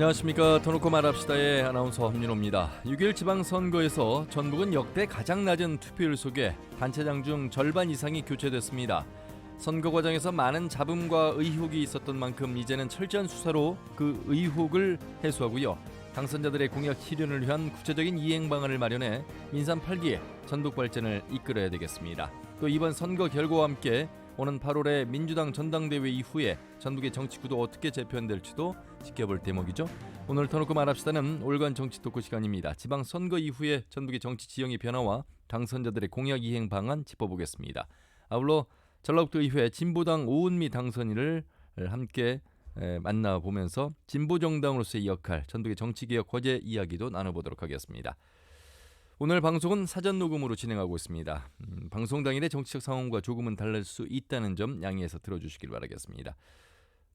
안녕하십니까. 터놓고 말합시다의 아나운서 엄민호입니다. 6일 지방선거에서 전북은 역대 가장 낮은 투표율 속에 단체장 중 절반 이상이 교체됐습니다. 선거 과정에서 많은 잡음과 의혹이 있었던 만큼 이제는 철저한 수사로 그 의혹을 해소하고요. 당선자들의 공약 실현을 위한 구체적인 이행 방안을 마련해 민산 8기의 전북 발전을 이끌어야 되겠습니다. 또 이번 선거 결과와 함께 오는 8월에 민주당 전당대회 이후에 전북의 정치구도 어떻게 재편될지도 지켜볼 대목이죠. 오늘 터놓고 말합시다는 올간 정치 토크 시간입니다. 지방선거 이후에 전북의 정치 지형의 변화와 당선자들의 공약 이행 방안 짚어보겠습니다. 아울러 전라북도 의회 진보당 오은미 당선인을 함께 만나보면서 진보정당으로서의 역할, 전북의 정치개혁 과제 이야기도 나눠보도록 하겠습니다. 오늘 방송은 사전 녹음으로 진행하고 있습니다. 방송 당일의 정치적 상황과 조금은 달랄 수 있다는 점 양해해서 들어주시길 바라겠습니다.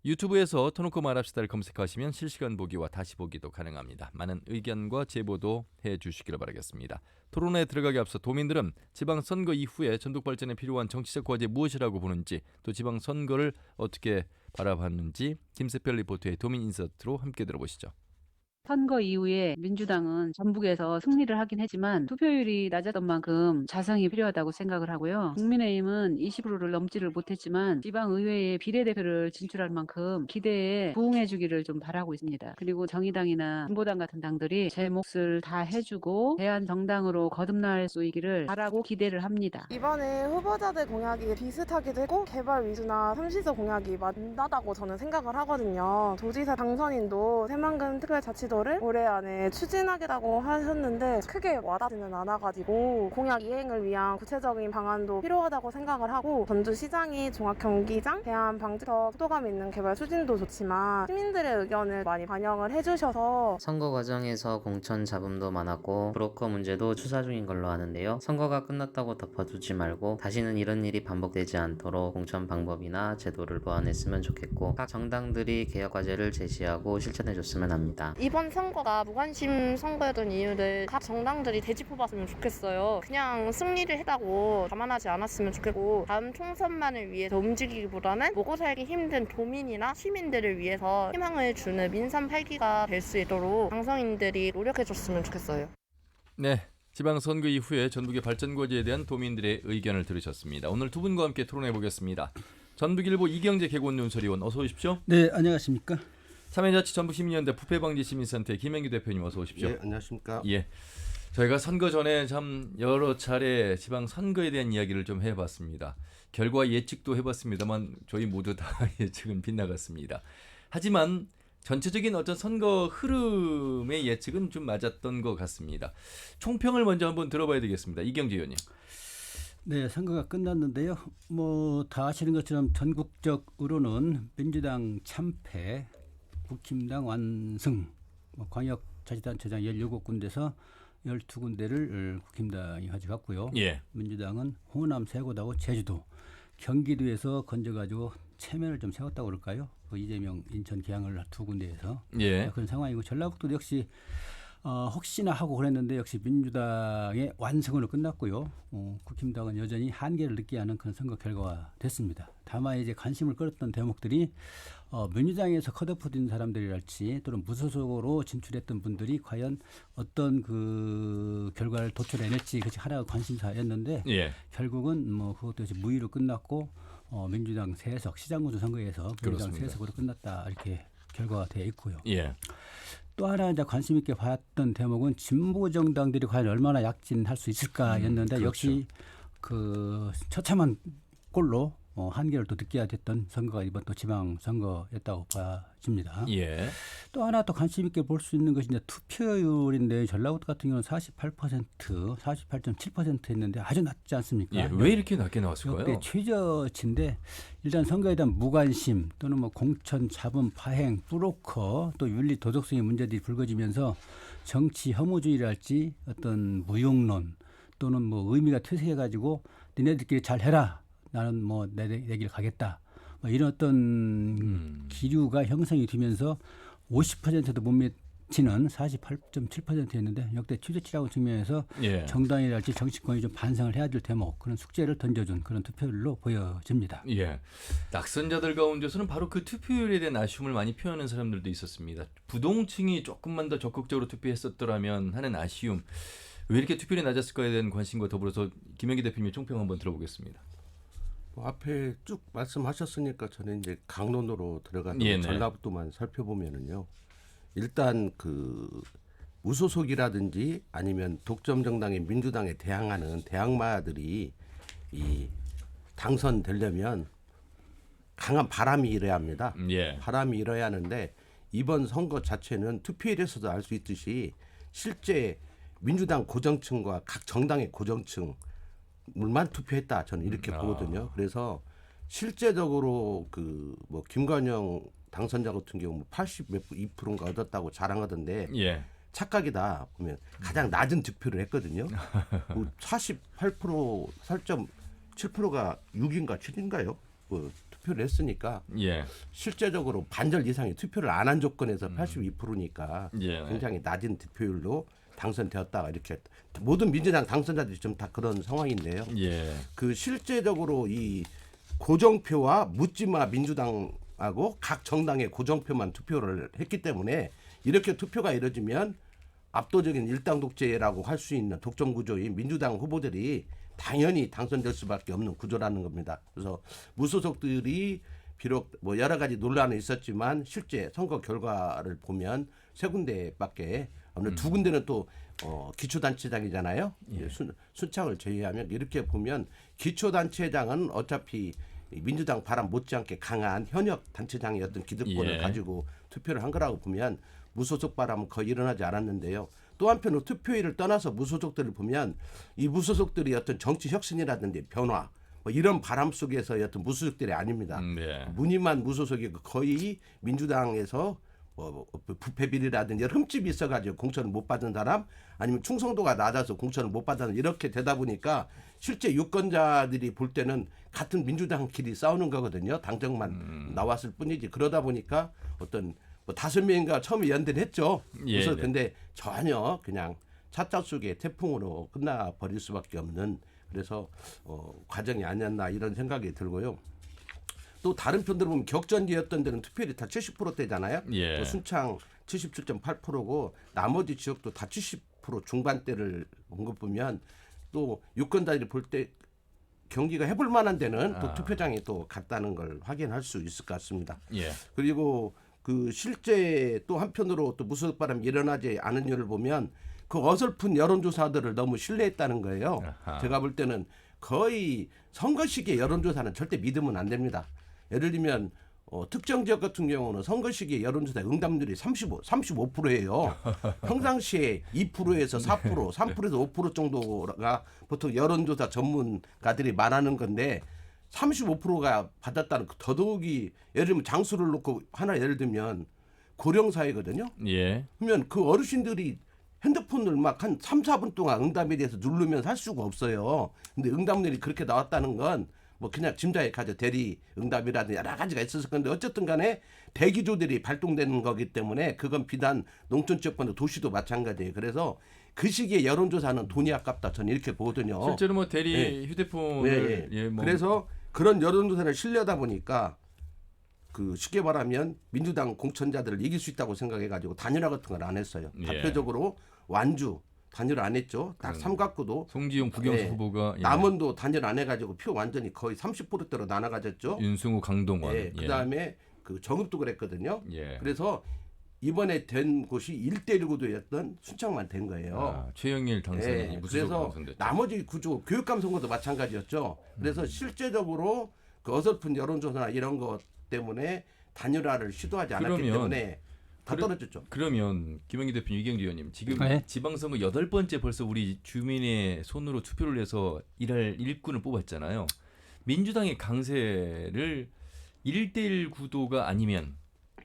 유튜브에서 터놓고 말합시다를 검색하시면 실시간 보기와 다시 보기도 가능합니다. 많은 의견과 제보도 해주시길 바라겠습니다. 토론에 들어가기 앞서 도민들은 지방선거 이후에 전북 발전에 필요한 정치적 과제 무엇이라고 보는지, 또 지방선거를 어떻게 바라봤는지 김세별 리포터의 도민 인서트로 함께 들어보시죠. 선거 이후에 민주당은 전북에서 승리를 하긴 했지만 투표율이 낮았던 만큼 자성이 필요하다고 생각을 하고요. 국민의힘은 20%를 넘지를 못했지만 지방의회에 비례대표를 진출할 만큼 기대에 부응해주기를 좀 바라고 있습니다. 그리고 정의당이나 진보당 같은 당들이 제 몫을 다 해주고 대한정당으로 거듭날 수 있기를 바라고 기대를 합니다. 이번에 후보자들 공약이 비슷하기도 했고 개발 위주나 삼시세 공약이 맞다고 저는 생각을 하거든요. 도지사 당선인도 새만금 특별자치도를 올해 안에 추진하겠다고 하셨는데 크게 와닿지는 않아가지고 공약 이행을 위한 구체적인 방안도 필요하다고 생각을 하고, 전주시장이 종합경기장 대한방지턱 속도감 있는 개발 추진도 좋지만 시민들의 의견을 많이 반영을 해주셔서 선거 과정에서 공천 잡음도 많았고 브로커 문제도 추사 중인 걸로 아는데요. 선거가 끝났다고 덮어두지 말고 다시는 이런 일이 반복되지 않도록 공천 방법이나 제도를 보완했으면 좋겠고, 각 정당들이 개혁 과제를 제시하고 실천해줬으면 합니다. 이번 선거가 무관심 선거였던 이유를 각 정당들이 되짚어봤으면 좋겠어요. 그냥 승리를 했다고 감안하지 않았으면 좋겠고, 다음 총선만을 위해서 움직이기보다는 먹고 살기 힘든 도민이나 시민들을 위해서 희망을 주는 민산 8기가 될 수 있도록 당선인들이 노력해줬으면 좋겠어요. 네, 지방선거 이후에 전북의 발전 과제에 대한 도민들의 의견을 들으셨습니다. 오늘 두 분과 함께 토론해 보겠습니다. 전북일보 이경재 개건 논설위원 어서 오십시오. 네, 안녕하십니까. 참여자치 전북시민연대 부패방지시민센터의 김행규 대표님 어서 오십시오. 네, 안녕하십니까. 예, 저희가 선거 전에 참 여러 차례 지방선거에 대한 이야기를 좀 해봤습니다. 결과 예측도 해봤습니다만 저희 모두 다 예측은 빗나갔습니다. 하지만 전체적인 어떤 선거 흐름의 예측은 좀 맞았던 것 같습니다. 총평을 먼저 한번 들어봐야 되겠습니다. 이경재 의원님. 네, 선거가 끝났는데요. 다 아시는 것처럼 전국적으로는 민주당 참패, 국힘당 완승, 광역자치단체장 17군데에서 12군데를 국힘당이 가져갔고요. 예. 민주당은 호남 세고다고 제주도, 경기도에서 건져가지고 체면을 좀 세웠다고 그럴까요? 이재명 인천 계양을 두 군데에서 예. 그런 상황이고, 전라북도 역시 혹시나 하고 그랬는데 역시 민주당의 완승으로 끝났고요. 국힘당은 여전히 한계를 느끼게 하는 그런 선거 결과가 됐습니다. 다만 이제 관심을 끌었던 대목들이 민주당에서 컷오프된 사람들이랄지 또는 무소속으로 진출했던 분들이 과연 어떤 그 결과를 도출해낼지, 그것이 하나가 관심사였는데 예. 결국은 그것도 이제 무위로 끝났고 민주당 3석 시장구조 선거에서 민주당 그렇습니다. 3석으로 끝났다, 이렇게 결과가 되어 있고요. 예. 또 하나 이제 관심 있게 봤던 대목은 진보 정당들이 과연 얼마나 약진할 수 있을까였는데 그렇죠. 역시 그 처참한 꼴로 한계를 또 느껴야 됐던 선거가 이번 또 지방 선거였다고 봐집니다. 예. 또 하나 또 관심 있게 볼 수 있는 것이 이제 투표율인데, 전라북도 같은 경우는 48% 했는데 아주 낮지 않습니까? 예. 왜 이렇게 낮게 나왔을까요? 역대 최저치인데, 일단 선거에 대한 무관심 또는 공천 자본 파행, 브로커, 또 윤리 도덕성의 문제들이 불거지면서 정치 혐오주의랄지 어떤 무용론 또는 의미가 퇴색해가지고 니네들끼리 잘 해라, 나는 내 길 가겠다, 이런 어떤 기류가 형성이 되면서 50%도 못 지는 48.7%였는데 역대 최저치라고 측면에서 예. 정당이랄지 정치권이 좀 반성을 해야 될 대목 그런 숙제를 던져준 그런 투표율로 보여집니다. 예. 낙선자들 가운데서는 바로 그 투표율에 대한 아쉬움을 많이 표현하는 사람들도 있었습니다. 부동층이 조금만 더 적극적으로 투표했었더라면 하는 아쉬움. 왜 이렇게 투표율이 낮았을까에 대한 관심과 더불어서 김영기 대표님의 총평 한번 들어보겠습니다. 뭐 앞에 쭉 말씀하셨으니까 저는 이제 강론으로 들어가서 예, 네. 전라북도만 살펴보면은요. 일단 그 무소속이라든지 아니면 독점 정당의 민주당에 대항하는 대항마들이 이 당선되려면 강한 바람이 일어야 합니다. 예. 바람이 일어야 하는데 이번 선거 자체는 투표율에서도 알 수 있듯이 실제 민주당 고정층과 각 정당의 고정층물만 투표했다. 저는 이렇게 보거든요. 그래서 실제적으로 그 뭐 김관영 당선자 같은 경우 82%인가 얻었다고 자랑하던데 예. 착각이다 보면 가장 낮은 득표를 했거든요. 48% 4.7%가 6인가 7인가요? 뭐 투표를 했으니까 예. 실제적으로 반절 이상의 투표를 안 한 조건에서 82%니까 예. 굉장히 낮은 득표율로 당선되었다가 이렇게 모든 민주당 당선자들이 좀 다 그런 상황인데요. 예. 그 실제적으로 이 고정표와 묻지마 민주당하고 각 정당의 고정표만 투표를 했기 때문에 이렇게 투표가 이뤄지면 압도적인 일당 독재라고 할 수 있는 독점 구조인 민주당 후보들이 당연히 당선될 수밖에 없는 구조라는 겁니다. 그래서 무소속들이 비록 뭐 여러 가지 논란은 있었지만 실제 선거 결과를 보면 세 군데밖에 어느 두 군데는 또 기초단체장이잖아요. 예. 순창을 제외하면 이렇게 보면 기초단체장은 어차피 민주당 바람 못지않게 강한 현역 단체장이었던 기득권을 예. 가지고 투표를 한 거라고 보면 무소속 바람은 거의 일어나지 않았는데요. 또 한편으로 투표율을 떠나서 무소속들을 보면 이 무소속들이 어떤 정치 혁신이라든지 변화 뭐 이런 바람 속에서 어떤 무소속들이 아닙니다. 네. 무늬만 무소속이고 거의 민주당에서 부패 비리라든지 흠집이 있어가지고 공천을 못 받은 사람 아니면 충성도가 낮아서 공천을 못 받은 이렇게 되다 보니까 실제 유권자들이 볼 때는 같은 민주당끼리 싸우는 거거든요. 당정만 나왔을 뿐이지. 그러다 보니까 어떤 뭐 5명인가 처음에 연대를 했죠. 예, 그래서 네. 근데 전혀 그냥 차차 속의 태풍으로 끝나 버릴 수밖에 없는 그래서 과정이 아니었나 이런 생각이 들고요. 또 다른 편들을 보면 격전지였던 데는 투표율이 다 70%대잖아요. 예. 순창 77.8%고 나머지 지역도 다 70% 중반대를 본 거 보면 또 유권자들이 볼 때 경기가 해볼 만한 데는 또 투표장이 또 갔다는 걸 확인할 수 있을 것 같습니다. 예. 그리고 그 실제 또 한편으로 또 무소속 바람이 일어나지 않은 이유를 보면 그 어설픈 여론조사들을 너무 신뢰했다는 거예요. 아하. 제가 볼 때는 거의 선거 시기의 여론조사는 절대 믿으면 안 됩니다. 예를 들면 특정 지역 같은 경우는 선거 시기의 여론조사 응답률이 35%예요. 평상시에 2%에서 4%, 3%에서 5% 정도가 보통 여론조사 전문가들이 말하는 건데 35%가 받았다는 더더욱이 예를 들면 장수를 놓고 하나 예를 들면 고령 사회거든요. 예. 그러면 그 어르신들이 핸드폰을 막 한 3, 4분 동안 응답에 대해서 누르면서 할 수가 없어요. 근데 응답률이 그렇게 나왔다는 건 뭐 그냥 짐작에 가져 대리 응답이라든지 여러 가지가 있었을 건데 어쨌든 간에 대기조들이 발동되는 거기 때문에 그건 비단 농촌 지역보다 도시도 마찬가지예요. 그래서 그 시기에 여론조사는 돈이 아깝다. 저는 이렇게 보거든요. 실제로 뭐 대리 예. 휴대폰을 예. 예, 뭐 그래서 그런 여론조사를 신뢰하다 보니까 그 쉽게 말하면 민주당 공천자들을 이길 수 있다고 생각해가지고 단일화 같은 걸 안 했어요. 예. 대표적으로 완주 단일화 안 했죠. 딱 삼각구도 송지용 부경수 예. 후보가 예. 남원도 단일화 안 해가지고 표 완전히 거의 30%대로 나눠가졌죠. 윤승우 강동원. 예. 그다음에 그 정읍도 그랬거든요. 예. 그래서 이번에 된 곳이 1대1 구도였던 순창만 된 거예요. 아, 최영일 당선인이 예, 무소속 그래서 당선됐죠. 나머지 구조 교육감 선거도 마찬가지였죠. 그래서 실제적으로 그 어설픈 여론조사나 이런 것 때문에 단일화를 시도하지 않았기 그러면 때문에 다 떨어졌죠. 그러면 김영기 대표님, 이경규 의원님 지금 네. 지방선거 8번째 벌써 우리 주민의 손으로 투표를 해서 일할 일꾼을 뽑았잖아요. 민주당의 강세를 1대1 구도가 아니면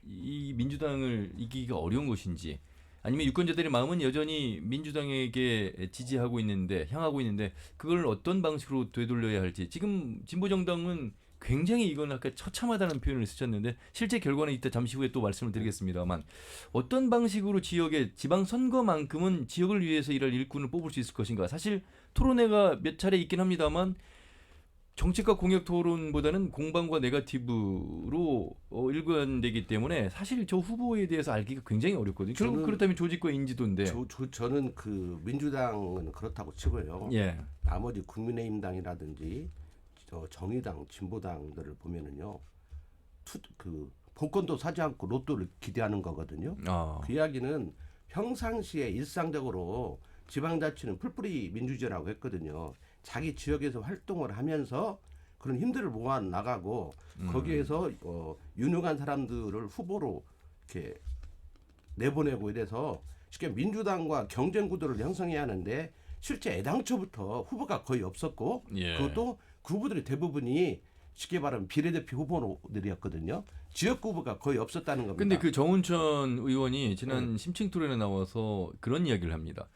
이 민주당을 이기기가 어려운 것인지 아니면 유권자들의 마음은 여전히 민주당에게 지지하고 있는데 향하고 있는데 그걸 어떤 방식으로 되돌려야 할지 지금 진보정당은 굉장히 이건 아까 처참하다는 표현을 쓰셨는데 실제 결과는 이따 잠시 후에 또 말씀을 드리겠습니다만 어떤 방식으로 지역의 지방선거만큼은 지역을 위해서 일할 일꾼을 뽑을 수 있을 것인가. 사실 토론회가 몇 차례 있긴 합니다만 정책과 공약 토론보다는 공방과 네거티브로 일관되기 때문에 사실 저 후보에 대해서 알기가 굉장히 어렵거든요. 결국 저는- 그렇다면 조직과 인지도인데. 저는 그 민주당은 그렇다고 치고요. 예. 나머지 국민의힘당이라든지 정의당, 진보당들을 보면은요, 그 복권도 사지 않고 로또를 기대하는 거거든요. 아. 그 이야기는 평상시에 일상적으로 지방자치는 풀뿌리 민주주의라고 했거든요. 자기 지역에서 활동을 하면서 그런 힘들을 모아 나가고 거기에서 유능한 사람들을 후보로 이렇게 내보내고 이래서 쉽게 민주당과 경쟁 구도를 형성해야 하는데 실제 애당초부터 후보가 거의 없었고 예. 그것도 그 후보들이 대부분이 쉽게 말하면 비례대표 후보들이었거든요. 지역 후보가 거의 없었다는 겁니다. 근데 그 정운천 의원이 지난 심층 토론에 나와서 그런 이야기를 합니다.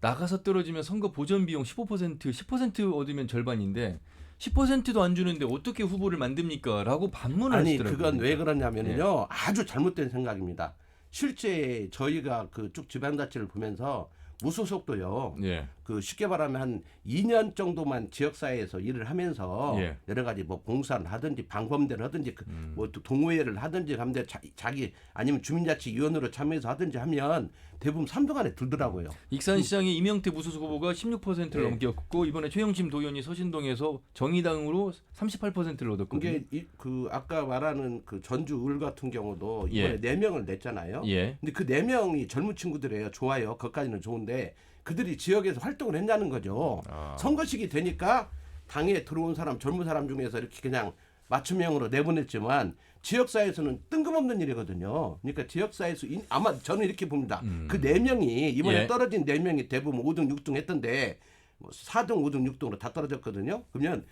나가서 떨어지면 선거 보전 비용 10% 얻으면 절반인데 10%도 안 주는데 어떻게 후보를 만듭니까? 라고 반문을 아니 하시더라고요. 그건 왜 그러냐면요. 아주 잘못된 생각입니다. 실제 저희가 그 쭉 지방자치를 보면서 무소속도요. 예. 그 쉽게 말하면 한 2년 정도만 지역사회에서 일을 하면서 예. 여러 가지 뭐 봉사를 하든지 방범대를 하든지 뭐 또 동호회를 하든지 하는데 자기 아니면 주민자치위원으로 참여해서 하든지 하면 대부분 3등 안에 들더라고요. 익산시장의 이명태 무소속 후보가 16%를 네. 넘겼고 이번에 최영심 도의원이 서신동에서 정의당으로 38%를 얻었거든요. 그게 그 아까 말하는 그 전주 을 같은 경우도 예. 이번에 4명을 냈잖아요. 예. 근데 그 4명이 젊은 친구들이에요. 좋아요. 그것까지는 좋은데 그들이 지역에서 활동을 했냐는 거죠. 아. 선거식이 되니까 당에 들어온 사람 젊은 사람 중에서 이렇게 그냥 맞춤형으로 내보냈지만 지역사회에서는 뜬금없는 일이거든요. 그러니까 지역사회에서 아마 저는 이렇게 봅니다. 그 4명이 이번에 예. 떨어진 4명이 대부분 5등 6등 했던데 뭐 4등 5등 6등으로 다 떨어졌거든요. 그러면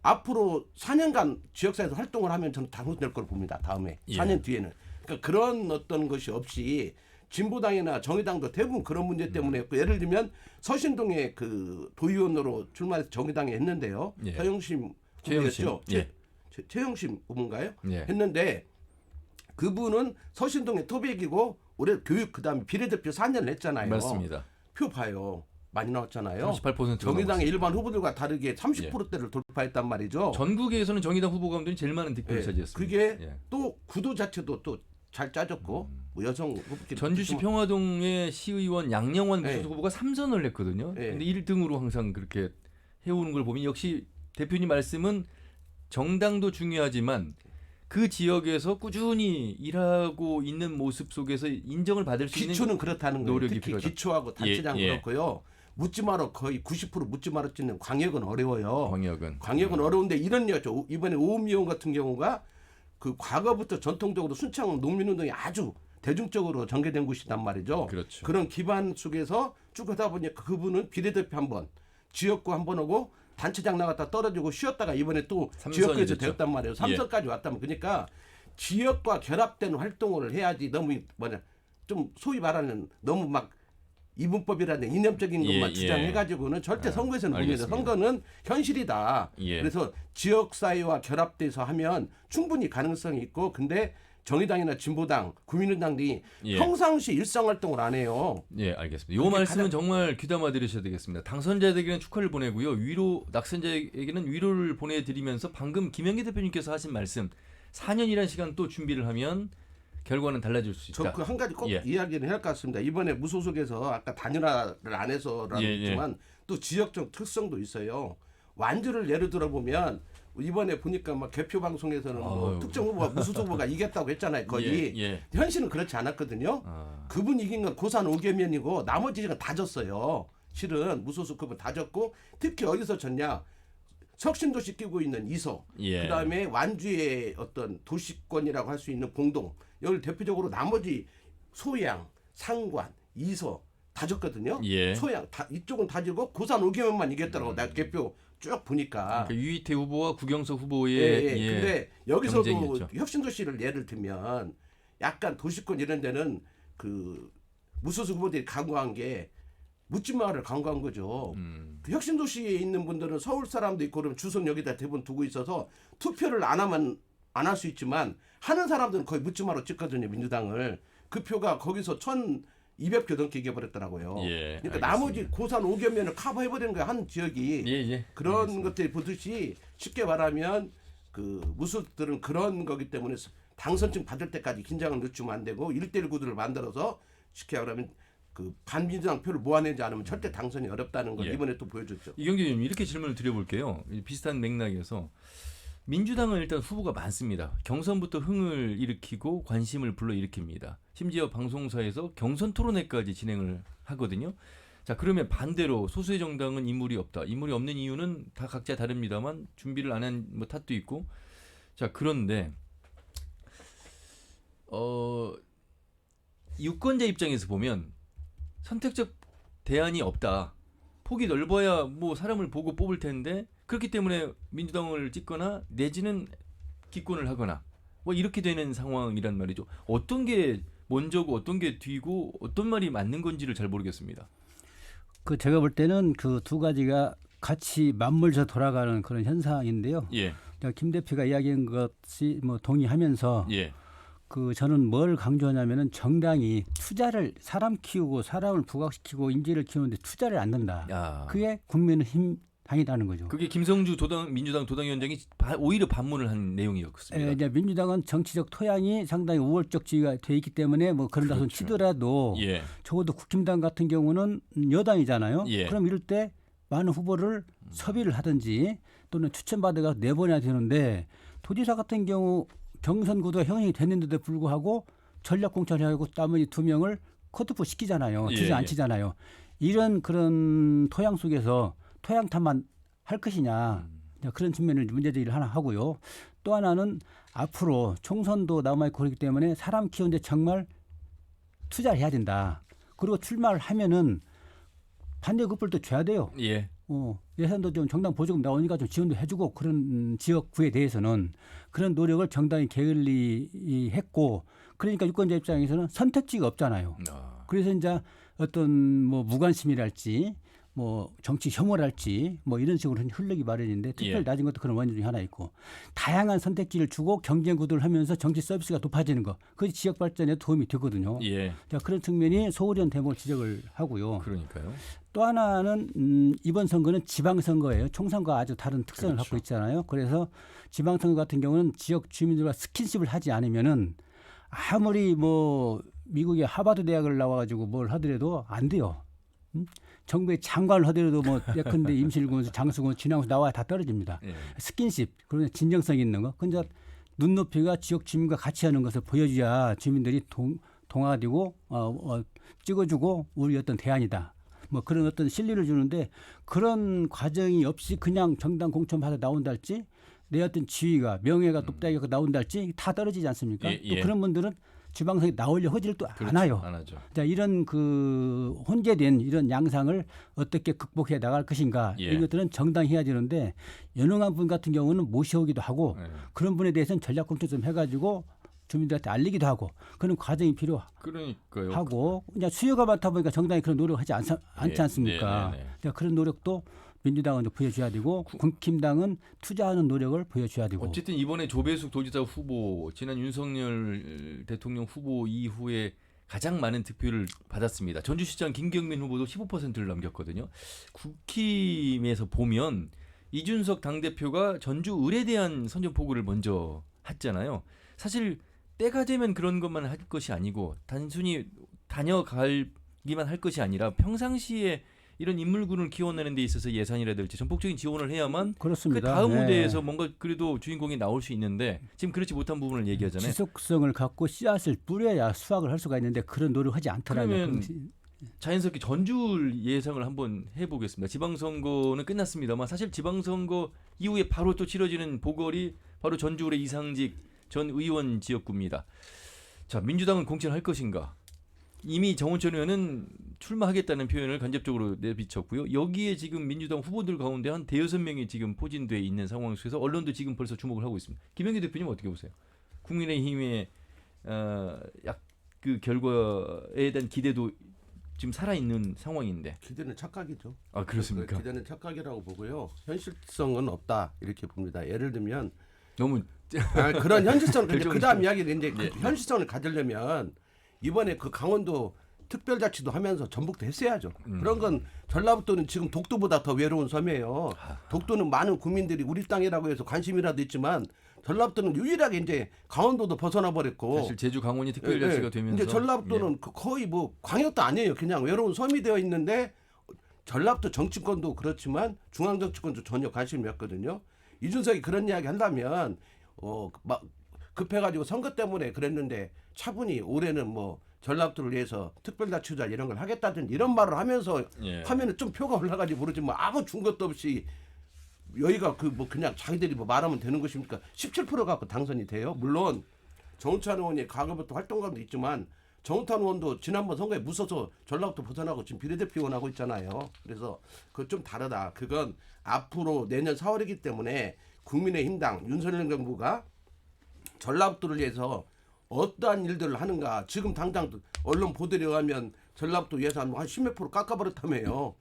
앞으로 4년간 지역사회에서 활동을 하면 저는 당선될 걸 봅니다. 다음에 예. 4년 뒤에는. 그러니까 그런 어떤 것이 없이 진보당이나 정의당도 대부분 그런 문제 때문에 했고 예를 들면 서신동에 그 도의원으로 출마해서 정의당에 했는데요. 예. 최영심 최영심. 후보였죠. 예. 최영심 후보인가요? 예. 했는데 그분은 서신동의 토백이고 올해 교육 그다음에 비례대표 4년을 했잖아요. 맞습니다. 표 봐요. 많이 나왔잖아요. 38% 정의당의 일반 후보들과 다르게 30%대를 돌파했단 말이죠. 전국에서는 정의당 후보 가운데 제일 많은 득표를 예. 차지했습니다. 그게 예. 또 구도 자체도 또 잘 짜졌고 뭐 여성 후보끼리 전주시 평화동의 시의원 양영원 무소속 예. 후보가 3선을 냈거든요. 예. 근데 1등으로 항상 그렇게 해오는 걸 보면 역시 대표님 말씀은 정당도 중요하지만 그 지역에서 꾸준히 일하고 있는 모습 속에서 인정을 받을 수 있는 기초는 그렇다는 거예요. 노력이 특히 필요하다. 기초하고 단체장 예. 그렇고요. 묻지마로 거의 90% 묻지마로 찍는 광역은 어려워요. 광역은 어려운데 이런 여죠. 이번에 오음미용 같은 경우가 그 과거부터 전통적으로 순창 농민운동이 아주 대중적으로 전개된 곳이단 말이죠. 그렇죠. 그런 기반 속에서 쭉 하다 보니까 그분은 비례대표 한 번, 지역구 한 번 오고 단체장 나갔다 떨어지고 쉬었다가 이번에 또 삼선이 지역구에서 됐죠. 되었단 말이에요. 3선까지 왔다면 그러니까 지역과 결합된 활동을 해야지 너무 좀 소위 말하는 너무 막 이분법이라는 이념적인 것만 예. 주장해가지고는 절대 선거에서는 못 이겨요. 알겠습니다. 선거는 현실이다. 예. 그래서 지역사회와 결합돼서 하면 충분히 가능성이 있고 근데 정의당이나 진보당, 국민의당 등이 예. 평상시 일상활동을 안 해요. 예, 알겠습니다. 이 말씀은 정말 귀담아 들으셔야 되겠습니다. 당선자에게는 축하를 보내고요. 낙선자에게는 위로를 보내드리면서 방금 김영기 대표님께서 하신 말씀 4년이라는 시간 또 준비를 하면 결과는 달라질 수 있다. 저 그 한 가지 꼭 예. 이야기를 해야 할 것 같습니다. 이번에 무소속에서 아까 단일화를 안 해서라고 예, 했지만 또 지역적 특성도 있어요. 완주를 예를 들어 보면 이번에 보니까 막 개표 방송에서는 뭐 아유. 특정 후보가 무소속 후보가 이겼다고 했잖아요. 거의 예. 현실은 그렇지 않았거든요. 아, 그분 이긴 건 고산 5개면이고 나머지가 다 졌어요. 실은 무소속 그분 다 졌고 특히 어디서 졌냐? 혁신도시 끼고 있는 이서, 예. 그다음에 완주의 어떤 도시권이라고 할 수 있는 공동, 여기 대표적으로 나머지 소양, 상관, 이서 다 졌거든요. 예. 소양 다 이쪽은 다 지고 고산 5개면만 이겼더라고. 나 개표 쭉 보니까. 그러니까 유이태 후보와 국영석 후보의 예. 근데 여기서도 경쟁이었죠. 혁신도시를 예를 들면 약간 도시권 이런 데는 그 무소속 후보들이 강구한 게 묻지마를 강구한 거죠. 혁신도시에 있는 분들은 서울 사람도 있고 그러면 주소는 여기다 대부분 두고 있어서 투표를 안 하면 안 할 수 있지만 하는 사람들은 거의 묻지마로 찍거든요. 민주당을. 그 표가 거기서 1,200표 넘게 이겨버렸더라고요. 예, 그러니까 알겠습니다. 나머지 고산 5개면을 커버해버리는 거예요. 한 지역이. 예. 그런 알겠습니다. 것들이 보듯이 쉽게 말하면 그 무수들은 그런 거기 때문에 당선증 받을 때까지 긴장을 늦추면 안 되고 1대1 구도를 만들어서 쉽게 말하면 그 반민주당 표를 모아내지 않으면 절대 당선이 어렵다는 걸 예. 이번에 또 보여줬죠. 이경규님 이렇게 질문을 드려볼게요. 비슷한 맥락에서 민주당은 일단 후보가 많습니다. 경선부터 흥을 일으키고 관심을 불러일으킵니다. 심지어 방송사에서 경선 토론회까지 진행을 하거든요. 자, 그러면 반대로 소수의 정당은 인물이 없다. 인물이 없는 이유는 다 각자 다릅니다만 준비를 안 한 뭐 탓도 있고. 자, 그런데 유권자 입장에서 보면 선택적 대안이 없다. 폭이 넓어야 뭐 사람을 보고 뽑을 텐데 그렇기 때문에 민주당을 찍거나 내지는 기권을 하거나 뭐 이렇게 되는 상황이란 말이죠. 어떤 게 먼저고 어떤 게 뒤고 어떤 말이 맞는 건지를 잘 모르겠습니다. 그 제가 볼 때는 그 두 가지가 같이 맞물려 돌아가는 그런 현상인데요. 예, 김 대표가 이야기한 것이 뭐 동의하면서 예, 그 저는 뭘 강조하냐면은 정당이 투자를 사람 키우고 사람을 부각시키고 인재를 키우는데 투자를 안 넣는다. 야, 그게 국민의힘 당이라는 거죠. 그게 김성주 민주당 도당위원장이 오히려 반문을 한 내용이었습니다. 이제 민주당은 정치적 토양이 상당히 우월적지가 돼 있기 때문에 뭐 그런다 손 그렇죠. 치더라도 예, 적어도 국힘당 같은 경우는 여당이잖아요. 예. 그럼 이럴 때 많은 후보를 섭외를 하든지 또는 추천받아가 내보내야 되는데 도지사 같은 경우 경선 구도가 형성이 됐는데도 불구하고 전략 공천하고 나머지 2명을 컷오프 시키잖아요. 예, 주저 안 예. 치잖아요. 이런 그런 토양 속에서 토양 탐만 할 것이냐 그런 측면을 문제제기를 하나 하고요. 또 하나는 앞으로 총선도 남아있고 그렇기 때문에 사람 키우는데 정말 투자를 해야 된다. 그리고 출마를 하면은 반대급부도 줘야 돼요. 예, 예산도 좀 정당 보조금 나오니까 좀 지원도 해주고 그런 지역구에 대해서는 그런 노력을 정당이 게을리했고 그러니까 유권자 입장에서는 선택지가 없잖아요. 그래서 이제 어떤 뭐 무관심이랄지 뭐 정치 혐오랄지 뭐 이런 식으로 흘러기 마련인데 투표를 예. 낮은 것도 그런 원인 중에 하나 있고 다양한 선택지를 주고 경쟁 구도를 하면서 정치 서비스가 높아지는 거 그것이 지역 발전에 도움이 되거든요. 예, 자, 그런 측면이 소홀한 대목을 지적을 하고요. 그러니까요. 또 하나는 이번 선거는 지방선거예요. 총선과 아주 다른 특성을 그렇죠. 갖고 있잖아요. 그래서 지방선거 같은 경우는 지역 주민들과 스킨십을 하지 않으면은 아무리 뭐 미국의 하버드 대학을 나와가지고 뭘 하더라도 안 돼요. 정부의 장관을 하더라도 뭐 예컨대 임실군, 장수군, 진양수 나와야 다 떨어집니다. 예. 스킨십, 그러면 진정성 있는 거. 근데 눈높이가 지역 주민과 같이 하는 것을 보여줘야 주민들이 동화가 되고 찍어주고 우리 어떤 대안이다. 뭐 그런 어떤 실리를 주는데 그런 과정이 없이 그냥 정당 공천 받아 나온다 할지 내 어떤 지위가 명예가 높다고 나온다 할지 다 떨어지지 않습니까? 예, 예. 또 그런 분들은 지방선에 나오려 하지를 또 그렇죠. 않아요. 안 하죠. 자, 이런 그 혼재된 이런 양상을 어떻게 극복해 나갈 것인가 예. 이런 것들은 정당이 해야 되는데 연흥한 분 같은 경우는 모셔오기도 하고 예. 그런 분에 대해서는 전략 공천 좀 해가지고 주민들한테 알리기도 하고 그런 과정이 필요하고 그러니까요. 그냥 수요가 많다 보니까 정당이 그런 노력을 하지 않지 예. 않습니까? 네, 네, 네. 자, 그런 노력도 민주당은 좀 보여줘야 되고 국힘당은 투자하는 노력을 보여줘야 되고 어쨌든 이번에 조배숙 도지사 후보 지난 윤석열 대통령 후보 이후에 가장 많은 득표를 받았습니다. 전주시장 김경민 후보도 15%를 넘겼거든요. 국힘에서 보면 이준석 당대표가 전주 을에 대한 선전포고를 먼저 했잖아요. 사실 때가 되면 그런 것만 할 것이 아니고 단순히 다녀가기만 할 것이 아니라 평상시에 이런 인물군을 키워내는 데 있어서 예산이라든지 전폭적인 지원을 해야만 그 그렇습니다. 다음 네. 무대에서 뭔가 그래도 주인공이 나올 수 있는데 지금 그렇지 못한 부분을 얘기하잖아요. 지속성을 갖고 씨앗을 뿌려야 수확을 할 수가 있는데 그런 노력하지 않더라면 그러면 자연스럽게 전주 예상을 한번 해보겠습니다. 지방선거는 끝났습니다만 사실 지방선거 이후에 바로 또 치러지는 보궐이 바로 전주의 이상직 전 의원 지역구입니다. 자, 민주당은 공천할 것인가? 이미 정운천 의원은 출마하겠다는 표현을 간접적으로 내비쳤고요. 여기에 지금 민주당 후보들 가운데 한 대여섯 명이 지금 포진돼 있는 상황 속에서 언론도 지금 벌써 주목을 하고 있습니다. 김영기 대표님 어떻게 보세요? 국민의힘의 그 결과에 대한 기대도 지금 살아 있는 상황인데. 기대는 착각이죠. 아 그렇습니까? 기대는 착각이라고 보고요. 현실성은 없다 이렇게 봅니다. 예를 들면 너무 그런 현실성 근데 결정이 그다음 이야기는 이제 예. 그 현실성을 가지려면 이번에 그 강원도 특별자치도 하면서 전북도 했어야죠. 그런 건 전라북도는 지금 독도보다 더 외로운 섬이에요. 독도는 많은 국민들이 우리 땅이라고 해서 관심이라도 있지만 전라북도는 유일하게 이제 강원도도 벗어나 버렸고 사실 제주 강원이 특별자치가 되면서 이제 전라북도는 거의 뭐 광역도 아니에요. 그냥 외로운 섬이 되어 있는데 전라북도 정치권도 그렇지만 중앙 정치권도 전혀 관심이 없거든요. 이준석이 그런 이야기 한다면 막 급해가지고 선거 때문에 그랬는데 차분히 올해는 뭐 전라북도를 위해서 특별자치구자 이런 걸 하겠다든 이런 말을 하면서 예. 하면은 좀 표가 올라가지 모르지만 아무 중것도 없이 여기가 그 뭐 그냥 자기들이 뭐 말하면 되는 것입니까? 17% 갖고 당선이 돼요. 물론 정우찬 의원이 과거부터 활동가도 있지만 정우찬 의원도 지난번 선거에 무서서 전라북도 벗어나고 지금 비례대표 의원하고 있잖아요. 그래서 그건 좀 다르다. 그건 앞으로 내년 4월이기 때문에 국민의힘당 윤석열 정부가 전라북도를 위해서 어떠한 일들을 하는가. 지금 당장 언론 보도에 의하면 전라북도 예산 한 10몇 프로 깎아버렸다며요.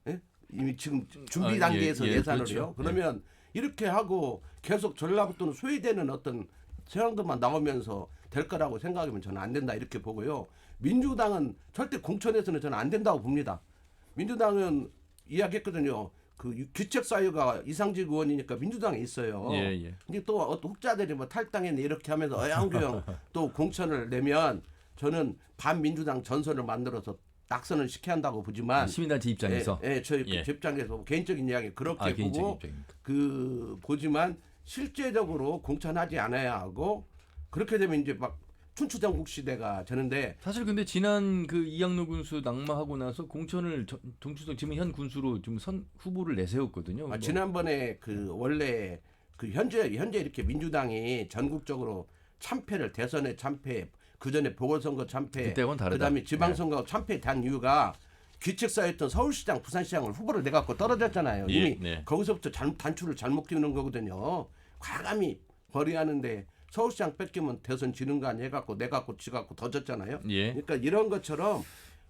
예? 이미 지금 준비 단계에서 예산을요. 그렇죠. 그러면 이렇게 하고 계속 전라북도는 소외되는 어떤 상황들만 나오면서 될 거라고 생각하면 저는 안 된다 이렇게 보고요. 민주당은 절대 공천에서는 저는 안 된다고 봅니다. 민주당은 이야기했거든요. 그 규책 사유가 이상직 의원이니까 민주당에 있어요. 예. 근데 또 어떤 혹자들이 뭐 탈당했네 이렇게 하면서 어영부영 또 공천을 내면 저는 반민주당 전선을 만들어서 낙선을 시켜야 한다고 보지만 시민단체 입장에서 저희 예. 제 입장에서 개인적인 이야기 그렇게 개인적인 보고 입장입니까? 그 보지만 실제적으로 공천하지 않아야 하고 그렇게 되면 이제 막 춘추전국 시대가 되는데 사실 근데 지난 그 이양로 군수 낙마하고 나서 공천을 정추석 지금 현 군수로 좀 선 후보를 내세웠거든요. 뭐. 지난번에 그 원래 그 현재 이렇게 민주당이 전국적으로 참패를 대선에 참패 그 전에 보궐선거 참패 그때하고는 다르다. 그다음에 지방선거 참패 단 이유가 귀책사였던 서울시장, 부산시장을 후보를 내갖고 떨어졌잖아요. 예, 이미 네. 거기서부터 단추를 잘못 끼우는 거거든요. 과감히 벌이하는데 서울시장 뺏기면 대선 지는 거 아니야 해갖고 내갖고 지갖고 더 졌잖아요. 예. 그러니까 이런 것처럼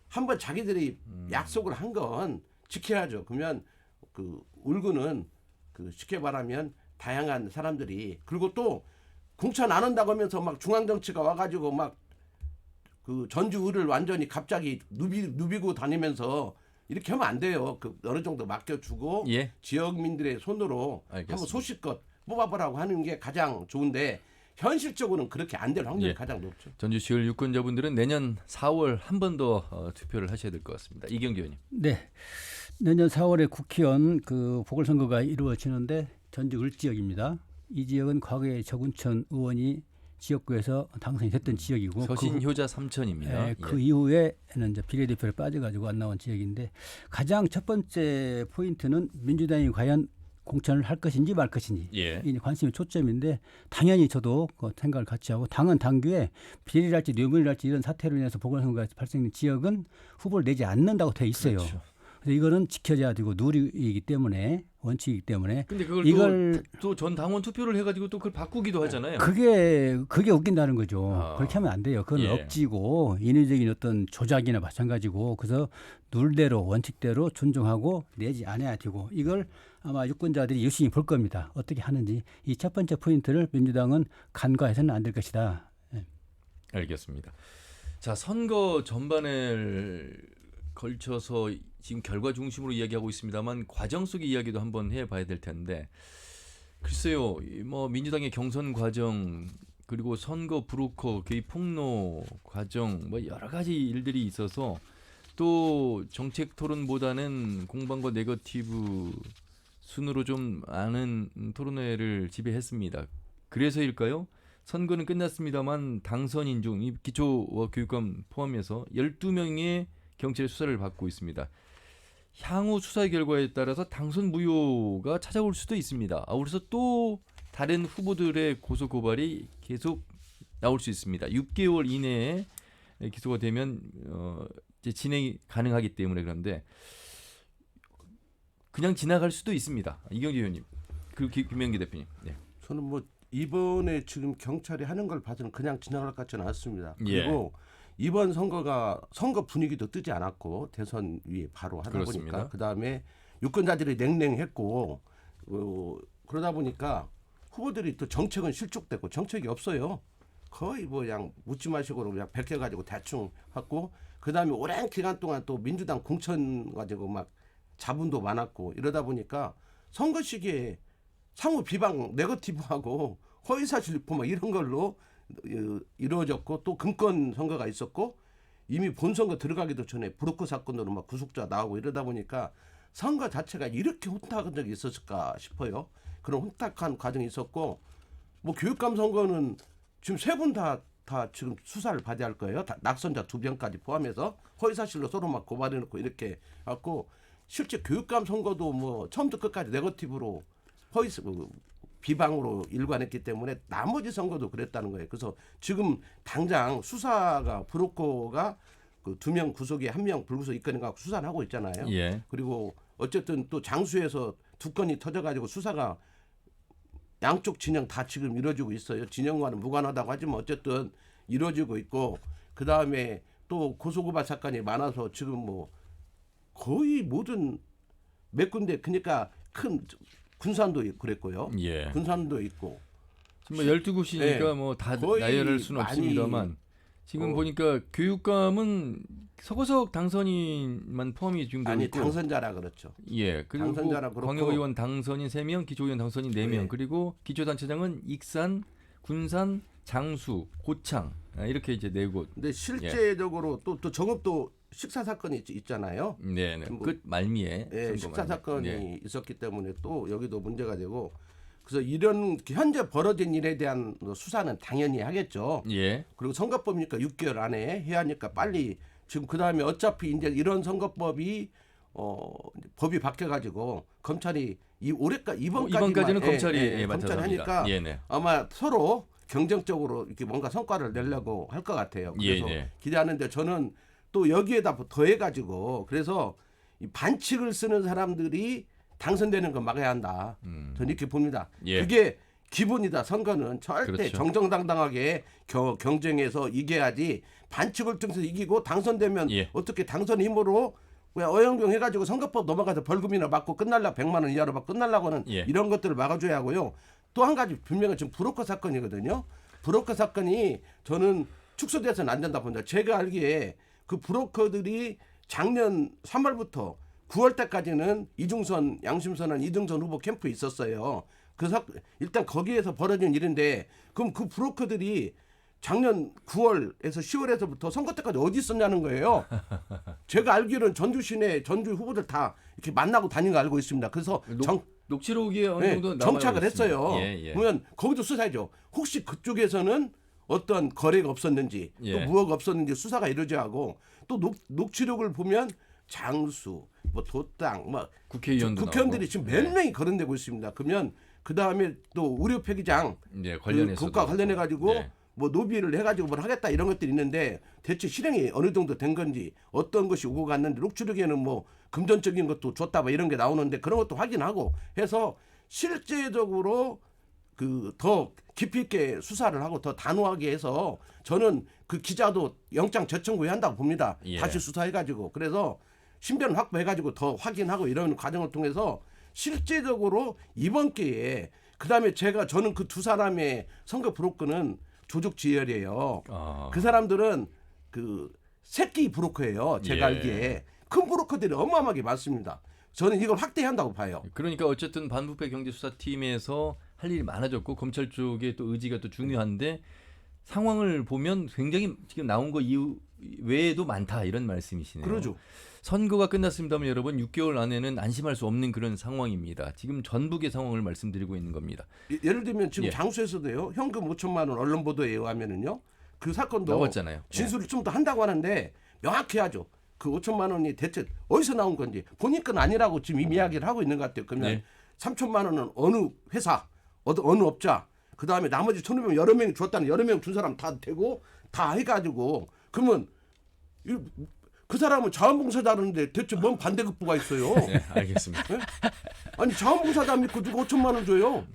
한번 자기들이 약속을 한 건 지켜야죠. 그러면 그 울고는 그 쉽게 말하면 다양한 사람들이 그리고 또 공천 안 한다고 하면서 막 중앙정치가 와가지고 막 그 전주의를 완전히 갑자기 누비고 다니면서 이렇게 하면 안 돼요. 그 어느 정도 맡겨주고 예. 지역민들의 손으로 알겠습니다. 한번 소식껏 뽑아보라고 하는 게 가장 좋은데 현실적으로는 그렇게 안 될 확률이 예. 가장 높죠. 전주시의회 유권자분들은 내년 4월 한 번 더 투표를 하셔야 될 것 같습니다. 이경규 의원님. 네. 내년 4월에 국회의원 그 보궐선거가 이루어지는데 전주 을지역입니다. 이 지역은 과거에 정운천 의원이 지역구에서 당선이 됐던 지역이고 서신효자 삼천입니다. 그 이후에는 이제 비례대표를 빠져가지고 안 나온 지역인데 가장 첫 번째 포인트는 민주당이 과연 공천을 할 것인지 말 것인지 예. 이 관심이 초점인데 당연히 저도 그 생각을 같이 하고 당은 당규에 비리랄지 뇌물이랄지 이런 사태로 인해서 보궐선거가 발생된 지역은 후보를 내지 않는다고 되어 있어요. 그렇죠. 그래서 이거는 지켜져야 되고 누리이기 때문에 원칙이기 때문에 근데 그걸 이걸 또 전 당원 투표를 해가지고 또 그걸 바꾸기도 하잖아요. 그게 웃긴다는 거죠. 아. 그렇게 하면 안 돼요. 그건 예. 억지고 인위적인 어떤 조작이나 마찬가지고 그래서 룰대로 원칙대로 존중하고 내지 않아야 되고 이걸 아마 유권자들이 열심히 볼 겁니다. 어떻게 하는지 이 첫 번째 포인트를 민주당은 간과해서는 안 될 것이다. 예. 알겠습니다. 자, 선거 전반을 걸쳐서 지금 결과 중심으로 이야기하고 있습니다만 과정 속의 이야기도 한번 해봐야 될 텐데 글쎄요, 뭐 민주당의 경선 과정 그리고 선거 브로커 개입 폭로 과정 뭐 여러 가지 일들이 있어서 또 정책 토론보다는 공방과 네거티브 순으로 좀 많은 토론회를 지배했습니다. 그래서일까요? 선거는 끝났습니다만 당선인 중 이 기초와 교육감 포함해서 12명의 경찰의 수사를 받고 있습니다. 향후 수사 결과에 따라서 당선 무효가 찾아올 수도 있습니다. 그래서 또 다른 후보들의 고소 고발이 계속 나올 수 있습니다. 6개월 이내에 기소가 되면 이제 진행이 가능하기 때문에 그런데 그냥 지나갈 수도 있습니다. 이경재 의원님, 그리고 김명기 대표님. 네. 저는 뭐 이번에 지금 경찰이 하는 걸 봐서는 그냥 지나갈 것 같지는 않습니다. 예. 그리고 이번 선거 분위기도 뜨지 않았고 대선 위에 바로 하다 그렇습니다. 보니까 그다음에 유권자들이 냉랭했고 그러다 보니까 후보들이 또 정책은 실족됐고 정책이 없어요. 거의 뭐 그냥 묻지 마시고로 그냥 베껴가지고 대충 하고 그다음에 오랜 기간 동안 또 민주당 공천 가지고 막 자분도 많았고 이러다 보니까 선거 시기에 상호 비방 네거티브하고 허위사실 유포 막 이런 걸로 이루어졌고 또 금권 선거가 있었고 이미 본선거 들어가기도 전에 브로커 사건으로 막 구속자 나오고 이러다 보니까 선거 자체가 이렇게 혼탁한 적이 있었을까 싶어요. 그런 혼탁한 과정이 있었고 뭐 교육감 선거는 지금 세 분 다 지금 수사를 받아야 할 거예요. 다 낙선자 2명까지 포함해서 허위사실로 서로 막 고발해놓고 이렇게 갖고 실제 교육감 선거도 뭐 처음부터 끝까지 네거티브로 비방으로 일관했기 때문에 나머지 선거도 그랬다는 거예요. 그래서 지금 당장 수사가 브로커가 그 2명 구속에 1명 불구속 입건해 갖고 수사를 하고 있잖아요. 예. 그리고 어쨌든 또 장수에서 2건이 터져가지고 수사가 양쪽 진영 다 지금 이루어지고 있어요. 진영과는 무관하다고 하지만 어쨌든 이루어지고 있고 그 다음에 또 고소고발 사건이 많아서 지금 뭐 거의 모든 몇 군데 그러니까 큰 군산도 그랬고요. 예. 군산도 있고 지금 12곳이니까 네. 뭐 다 거의 나열할 수는 많이, 없습니다만 지금 보니까 교육감은 서거석 당선인만 포함이 지금 되고 아니 있고 당선자라 그렇죠. 예. 그리고 당선자라 그렇고 광역의원 당선인 3명, 기초의원 당선인 4명, 네. 그리고 기초단체장은 익산, 군산, 장수, 고창 이렇게 이제 4곳. 근데 실제적으로 또 정읍도 식사 사건이 있잖아요. 네, 네. 뭐, 끝 말미에 예, 선거 식사 말미에. 사건이 네. 있었기 때문에 또 여기도 문제가 되고 그래서 이런 현재 벌어진 일에 대한 수사는 당연히 하겠죠. 예. 그리고 선거법이니까 6개월 안에 해야 하니까 빨리 지금 그다음에 어차피 이제 이런 선거법이 법이 바뀌어가지고 검찰이 이번까지는 검찰이 맡아서 검찰이 합니다. 하니까 예, 네. 아마 서로 경쟁적으로 이렇게 뭔가 성과를 내려고 할 것 같아요. 그래서 예, 네. 기대하는데 저는 또 여기에다 더해가지고 그래서 이 반칙을 쓰는 사람들이 당선되는 건 막아야 한다. 저는 이렇게 봅니다. 예. 그게 기본이다. 선거는 절대 그렇죠. 정정당당하게 경쟁해서 이겨야지 반칙을 통해서 이기고 당선되면 예. 어떻게 당선 힘으로 그냥 어영병 해가지고 선거법 넘어가서 벌금이나 받고 끝날라 100만 원 이하로 받고 끝날라고는 예. 이런 것들을 막아줘야 하고요. 또 한 가지 분명히 지금 브로커 사건이거든요. 브로커 사건이 저는 축소돼서는 안 된다 봅니다. 제가 알기에 그 브로커들이 작년 3월부터 9월 때까지는 이중선, 양심선언 이중선 후보 캠프에 있었어요. 일단 거기에서 벌어진 일인데 그럼 그 브로커들이 작년 9월에서 10월에서부터 선거 때까지 어디 있었냐는 거예요. 제가 알기로는 전주 시내 전주 후보들 다 이렇게 만나고 다닌 거 알고 있습니다. 그래서 녹취록이 어느 정도 정착을 했어요. 예, 예. 그러면 거기도 수사해죠. 혹시 그쪽에서는 어떤 거래가 없었는지 예. 또 무엇가 없었는지 수사가 이루어져야 하고 또 녹취록을 보면 장수, 뭐 도당, 뭐 국회의원들이 지금 몇 명이 거론되고 있습니다. 그러면 그 다음에 또 의료 폐기장 관련해서 그것과 관련해 가지고 네. 뭐 노비를 해가지고 뭘 하겠다 이런 것들이 있는데 대체 실행이 어느 정도 된 건지 어떤 것이 오고 갔는지 녹취록에는 뭐 금전적인 것도 줬다 뭐 이런 게 나오는데 그런 것도 확인하고 해서 실제적으로 그 더 깊이 있게 수사를 하고 더 단호하게 해서 저는 그 기자도 영장 재청구해야 한다고 봅니다. 예. 다시 수사해가지고 그래서 신변을 확보해가지고 더 확인하고 이런 과정을 통해서 실제적으로 이번 기회에 그다음에 저는 그 두 사람의 선거 브로커는 조직 지혈이에요. 그 사람들은 그 새끼 브로커예요. 제가 예. 알기에 큰 브로커들이 어마어마하게 많습니다. 저는 이걸 확대해야 한다고 봐요. 그러니까 어쨌든 반부패 경제수사팀에서 할 일이 많아졌고 검찰 쪽의 또 의지가 또 중요한데 상황을 보면 굉장히 지금 나온 거 이후 외에도 많다 이런 말씀이시네요. 그러죠. 선거가 끝났습니다만 여러분 6개월 안에는 안심할 수 없는 그런 상황입니다. 지금 전북의 상황을 말씀드리고 있는 겁니다. 예를 들면 지금 예. 장수에서도요. 현금 5천만 원 언론 보도에 의하면은요. 그 사건도 나왔잖아요. 진술을 좀 더 한다고 하는데 명확해야죠. 그 5천만 원이 대체 어디서 나온 건지 본인 건 아니라고 지금 이미 이야기를 하고 있는 것 같아요. 그러면 네. 3천만 원은 어느 회사, 어느 업자, 그 다음에 나머지 1,500명 여러 명이 줬다는 여러 명 준 사람 다 되고 다 해가지고 그러면 그 사람은 자원봉사자라는데 대체 뭔 반대급부가 있어요? 네, 알겠습니다. 네? 아니 자원봉사자 믿고 누가 5천만 원 줘요?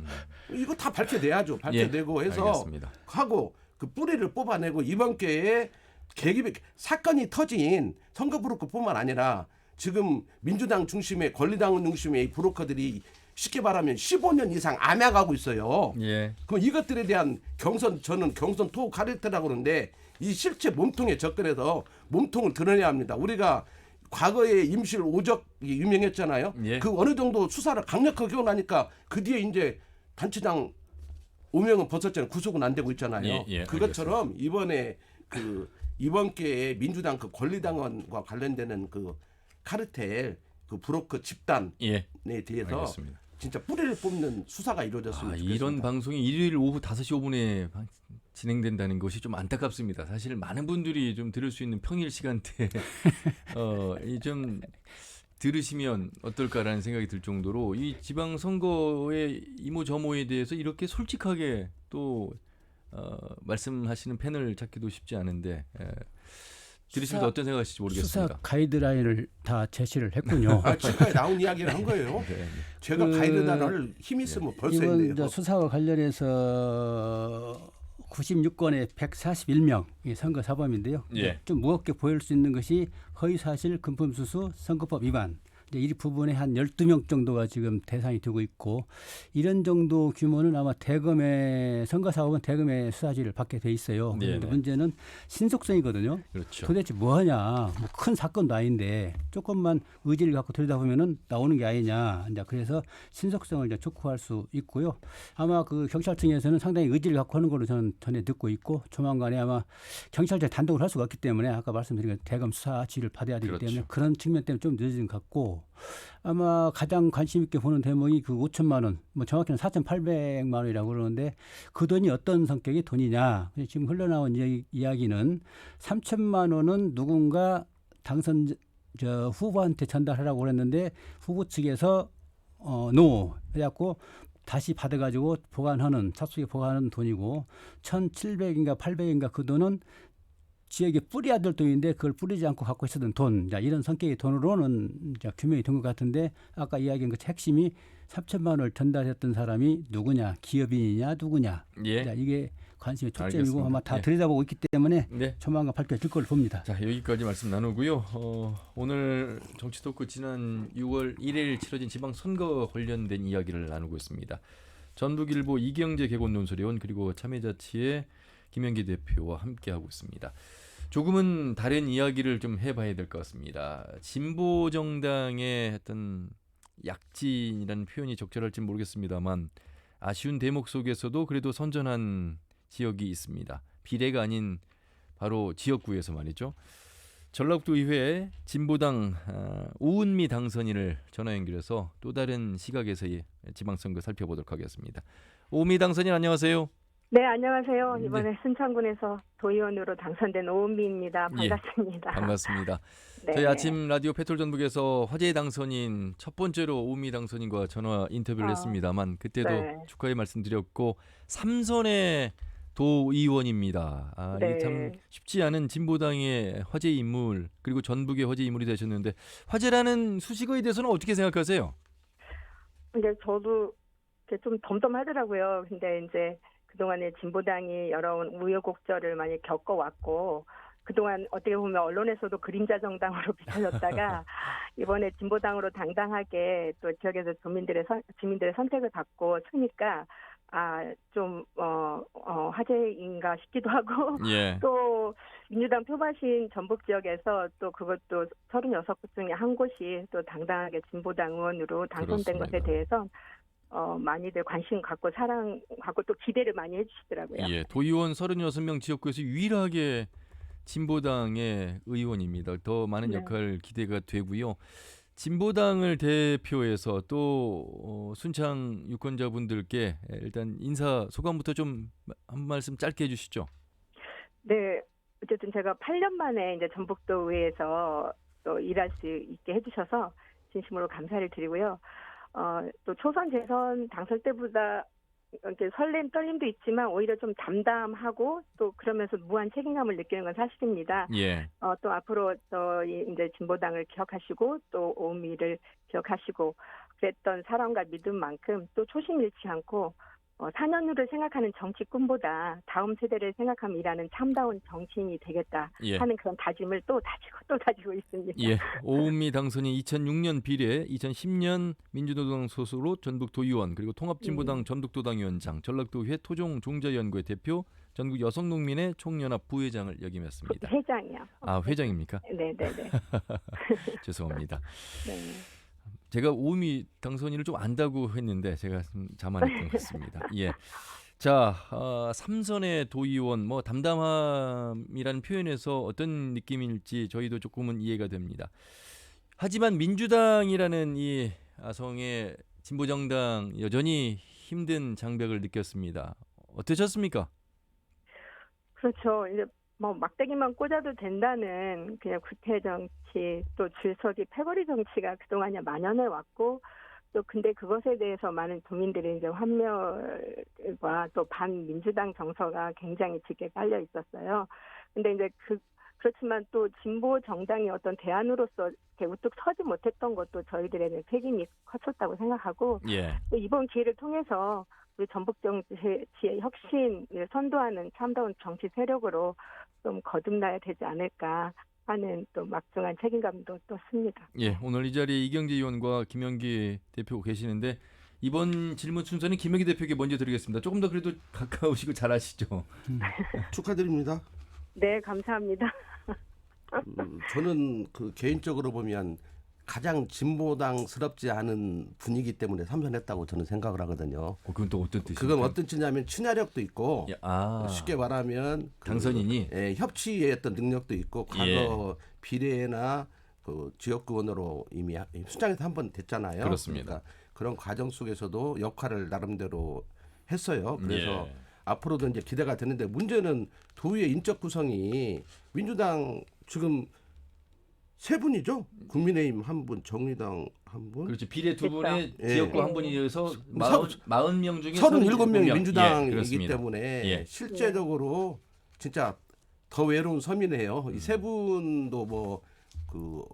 이거 다 밝혀내야죠. 밝혀내고 예, 해서 알겠습니다. 하고 그 뿌리를 뽑아내고 이번 기회에 계기 사건이 터진 선거 브로커뿐만 아니라 지금 민주당 중심의 권리당 중심의 이 브로커들이 쉽게 말하면 15년 이상 암약하고 있어요. 예. 그럼 이것들에 대한 저는 경선 토 카르텔이라고 그러는데 이 실제 몸통에 접근해서 몸통을 드러내야 합니다. 우리가 과거에 임실 오적이 유명했잖아요. 예. 그 어느 정도 수사를 강력하게 하고 나니까 그 뒤에 이제 단체장 오명은 벗었잖아요. 구속은 안 되고 있잖아요. 예, 예, 그것처럼 이번에 이번 기회에 민주당 그 권리당원과 관련되는 그 카르텔 그 브로커 집단에 예. 대해서 알겠습니다. 진짜 뿌리를 뽑는 수사가 이루어졌으면 좋겠습니다. 이런 방송이 일요일 오후 5시 5분에 진행된다는 것이 좀 안타깝습니다. 사실 많은 분들이 좀 들을 수 있는 평일 시간대에 좀 들으시면 어떨까라는 생각이 들 정도로 이 지방 선거의 이모저모에 대해서 이렇게 솔직하게 또 말씀하시는 패널 찾기도 쉽지 않은데 들으시면서 어떤 생각하실지 모르겠습니다. 수사 가이드라인을 다 제시를 했군요. 지금까지 나온 이야기를 한 거예요. 네. 제가 가이드단을 힘 있으면 벌써 이번 했네요. 수사와 관련해서 96건의 141명이 선거 사범인데요. 예. 좀 무겁게 보일 수 있는 것이 허위사실, 금품수수, 선거법 위반. 이 부분에 한 12명 정도가 지금 대상이 되고 있고 이런 정도 규모는 아마 대검의 선거사업은 대검의 수사지를 받게 돼 있어요. 그런데 네네. 문제는 신속성이거든요. 그렇죠. 도대체 뭐하냐. 뭐 큰 사건도 아닌데 조금만 의지를 갖고 들여다보면은 나오는 게 아니냐. 이제 그래서 신속성을 이제 촉구할 수 있고요. 아마 그 경찰청에서는 상당히 의지를 갖고 하는 걸로 저는 전에 듣고 있고 조만간에 아마 경찰청 단독으로 할 수가 없기 때문에 아까 말씀드린 것 대검 수사지를 받아야 되기 그렇죠. 때문에 그런 측면 때문에 좀 늦은 것 같고 아마 가장 관심 있게 보는 대목이 그 5천만 원, 뭐 정확히는 4,800만 원이라고 그러는데 그 돈이 어떤 성격의 돈이냐. 지금 흘러나온 이야기는 3천만 원은 누군가 당선 후보한테 전달하라고 그랬는데 후보 측에서 노 해갖고 다시 받아가지고 보관하는 찹쌀에 보관하는 돈이고 1,700인가 800인가 그 돈은 지역에 뿌려야 될 돈인데 그걸 뿌리지 않고 갖고 있었던 돈, 이런 성격의 돈으로는 규명이 된 것 같은데 아까 이야기한 그 핵심이 3천만 원을 전달했던 사람이 누구냐, 기업인이냐, 누구냐, 예. 이게 관심의 초점이고 알겠습니다. 아마 다 예. 들여다보고 있기 때문에 네. 조만간 밝혀질 걸로 봅니다. 자, 여기까지 말씀 나누고요. 오늘 정치 토크 지난 6월 1일 치러진 지방 선거 관련된 이야기를 나누고 있습니다. 전북일보 이경재 개건 논설위원 그리고 참여자치의 김영기 대표와 함께하고 있습니다. 조금은 다른 이야기를 좀 해봐야 될 것 같습니다. 진보 정당의 어떤 약진이라는 표현이 적절할지 모르겠습니다만 아쉬운 대목 속에서도 그래도 선전한 지역이 있습니다. 비례가 아닌 바로 지역구에서 말이죠. 전라북도 의회 진보당 오은미 당선인을 전화 연결해서 또 다른 시각에서의 지방선거 살펴보도록 하겠습니다. 오은미 당선인 안녕하세요. 네, 안녕하세요. 이번에 네. 순창군에서 도의원으로 당선된 오은미입니다. 반갑습니다. 반갑습니다. 네. 저희 아침 라디오 페트롤 전북에서 화제의 당선인 첫 번째로 오은미 당선인과 전화 인터뷰를 했습니다만 그때도 네. 축하의 말씀드렸고 3선의 도의원입니다. 네. 이게 참 쉽지 않은 진보당의 화제 인물 그리고 전북의 화제 인물이 되셨는데 화제라는 수식어에 대해서는 어떻게 생각하세요? 근데 저도 이렇게 좀 덤덤하더라고요. 근데 이제 그동안에 진보당이 여러 우여곡절을 많이 겪어왔고 그동안 어떻게 보면 언론에서도 그림자 정당으로 비춰졌다가 이번에 진보당으로 당당하게 또 지역에서 주민들의 선택을 받고 서니까 좀 화제인가 싶기도 하고 예. 또 민주당 표밭인 전북 지역에서 또 그것도 36곳 중에 한 곳이 또 당당하게 진보당 의원으로 당선된 그렇습니다. 것에 대해서 많이들 관심 갖고 사랑 갖고 또 기대를 많이 해주시더라고요. 예, 도의원 36명 지역구에서 유일하게 진보당의 의원입니다. 더 많은 네. 역할 기대가 되고요. 진보당을 대표해서 또 순창 유권자분들께 일단 인사 소감부터 좀 한 말씀 짧게 해주시죠. 네, 어쨌든 제가 8년 만에 이제 전북도 의회에서 또 일할 수 있게 해주셔서 진심으로 감사를 드리고요. 또 초선 재선 당선 때보다 이렇게 설렘 떨림도 있지만 오히려 좀 담담하고 또 그러면서 무한 책임감을 느끼는 건 사실입니다. 예, 또 앞으로 저희 이제 진보당을 기억하시고 또 오미를 기억하시고 그랬던 사랑과 믿음만큼 또 초심 잃지 않고 4년 후를 생각하는 정치 꿈보다 다음 세대를 생각하며 일하는 참다운 정치인이 되겠다 예. 하는 그런 다짐을 또 다지고 있습니다. 예, 오은미 당선인 2006년 비례, 2010년 민주노동 소속으로 전북도의원, 그리고 통합진보당 전북도당위원장, 전라도회 토종종자연구회 대표, 전국 여성농민의 총연합 부회장을 역임했습니다. 회장이요. 아, 회장입니까? 네네네. 죄송합니다. 네. 제가 오은미 당선인을 좀 안다고 했는데 제가 좀 자만했던 것 같습니다. 예. 자, 삼선의 도의원 뭐 담담함이라는 표현에서 어떤 느낌일지 저희도 조금은 이해가 됩니다. 하지만 민주당이라는 이 아성의 진보정당 여전히 힘든 장벽을 느꼈습니다. 어떠셨습니까? 그렇죠. 이제 뭐 막대기만 꽂아도 된다는 그냥 구태 정치 또 줄서기 패거리 정치가 그동안에 만연해 왔고 또 근데 그것에 대해서 많은 도민들의 이제 환멸과 또 반민주당 정서가 굉장히 짙게 깔려 있었어요. 근데 이제 그렇지만 또 진보 정당이 어떤 대안으로서 이렇게 우뚝 서지 못했던 것도 저희들의 책임이 컸었다고 생각하고 예. 또 이번 기회를 통해서 우리 전북 정치의 혁신을 선도하는 참다운 정치 세력으로 좀 거듭나야 되지 않을까 하는 또 막중한 책임감도 또 씁니다. 예, 오늘 이 자리에 이경재 의원과 김영기 대표 계시는데 이번 질문 순서는 김영기 대표에게 먼저 드리겠습니다. 조금 더 그래도 가까우시고 잘하시죠. 축하드립니다. 네, 감사합니다. 저는 그 개인적으로 보면 가장 진보당스럽지 않은 분위기 때문에 삼선했다고 저는 생각을 하거든요. 그건 또 어떤 뜻이에요? 그건 어떤 뜻이냐면 친화력도 있고 예, 아, 쉽게 말하면 당선인이 협치의 어떤 능력도 있고 과거 예. 비례나 그 지역구원으로 이미 수장에서 한 번 됐잖아요. 그렇습니다. 그러니까 그런 과정 속에서도 역할을 나름대로 했어요. 그래서 예. 앞으로도 이제 기대가 되는데 문제는 도의회 인적 구성이 민주당 지금 세 분이죠. 국민의힘 한 분, 정의당 한 분. 그렇죠. 비례 두 분에 예. 지역구 한 분이어서 40명 중에 37명이 37명. 민주당이기 예, 그렇습니다. 때문에 예. 실제적으로 진짜 더 외로운 서민이에요. 이 세 분도 뭐 그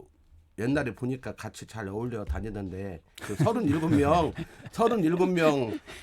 옛날에 보니까 같이 잘 어울려 다니는데 그 37명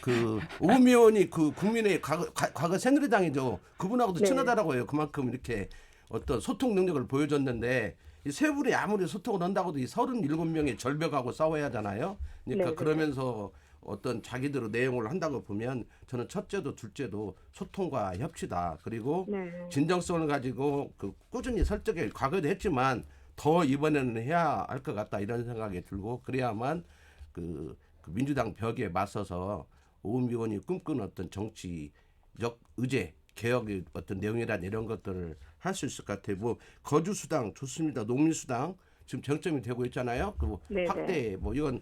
그 오미 의원이 그 국민의 과거 새누리당이죠. 그분하고도 네. 친하다라고 해요. 그만큼 이렇게 어떤 소통 능력을 보여줬는데 이 세 분이 아무리 소통을 한다고도 이 37명의 절벽하고 싸워야 하잖아요. 그러니까 네, 그러면서 어떤 자기들의 내용을 한다고 보면 저는 첫째도 둘째도 소통과 협치다. 그리고 네. 진정성을 가지고 그 꾸준히 설득을 과거에도 했지만 더 이번에는 해야 할 것 같다 이런 생각이 들고 그래야만 그 민주당 벽에 맞서서 오은미 의원이 꿈꾸는 어떤 정치적 의제 개혁의 어떤 내용이란 이런 것들을 할 수 있을 것 같아요. 뭐 거주 수당 좋습니다. 농민 수당 지금 정점이 되고 있잖아요. 그 네네. 확대 뭐 이건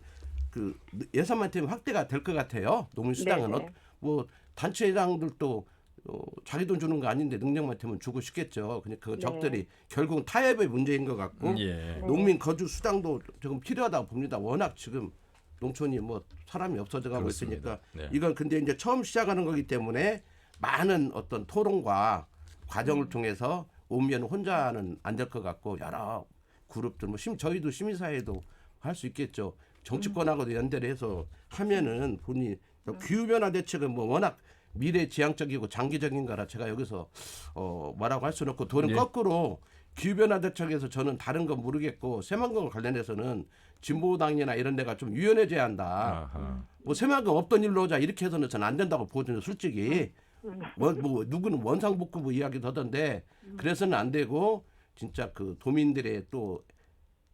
그 예산만 되면 확대가 될 것 같아요. 농민 수당은 네네. 뭐 단체장들도 자기 돈 주는 거 아닌데 능력만 되면 주고 싶겠죠. 그러니까 그 네. 적들이 결국은 타협의 문제인 것 같고 예. 농민 거주 수당도 조금 필요하다고 봅니다. 워낙 지금 농촌이 뭐 사람이 없어져 가고 그렇습니다. 있으니까 네. 이건 근데 이제 처음 시작하는 거기 때문에 많은 어떤 토론과 과정을 통해서 오면 혼자는 안 될 것 같고 여러 그룹들 뭐 저희도 시민사회도 할 수 있겠죠. 정치권하고도 연대를 해서 하면은 본인이 기후변화 대책은 뭐 워낙 미래지향적이고 장기적인 거라 제가 여기서 뭐라고 할 수는 없고 돈은 네. 거꾸로 기후변화 대책에서 저는 다른 건 모르겠고 새만금 관련해서는 진보당이나 이런 데가 좀 유연해져야 한다. 아하. 뭐 새만금 없던 일로 오자 이렇게 해서는 저는 안 된다고 보거든요. 솔직히 뭐 누구는 원상복구 이야기도 하던데 그래서는 안 되고 진짜 그 도민들의 또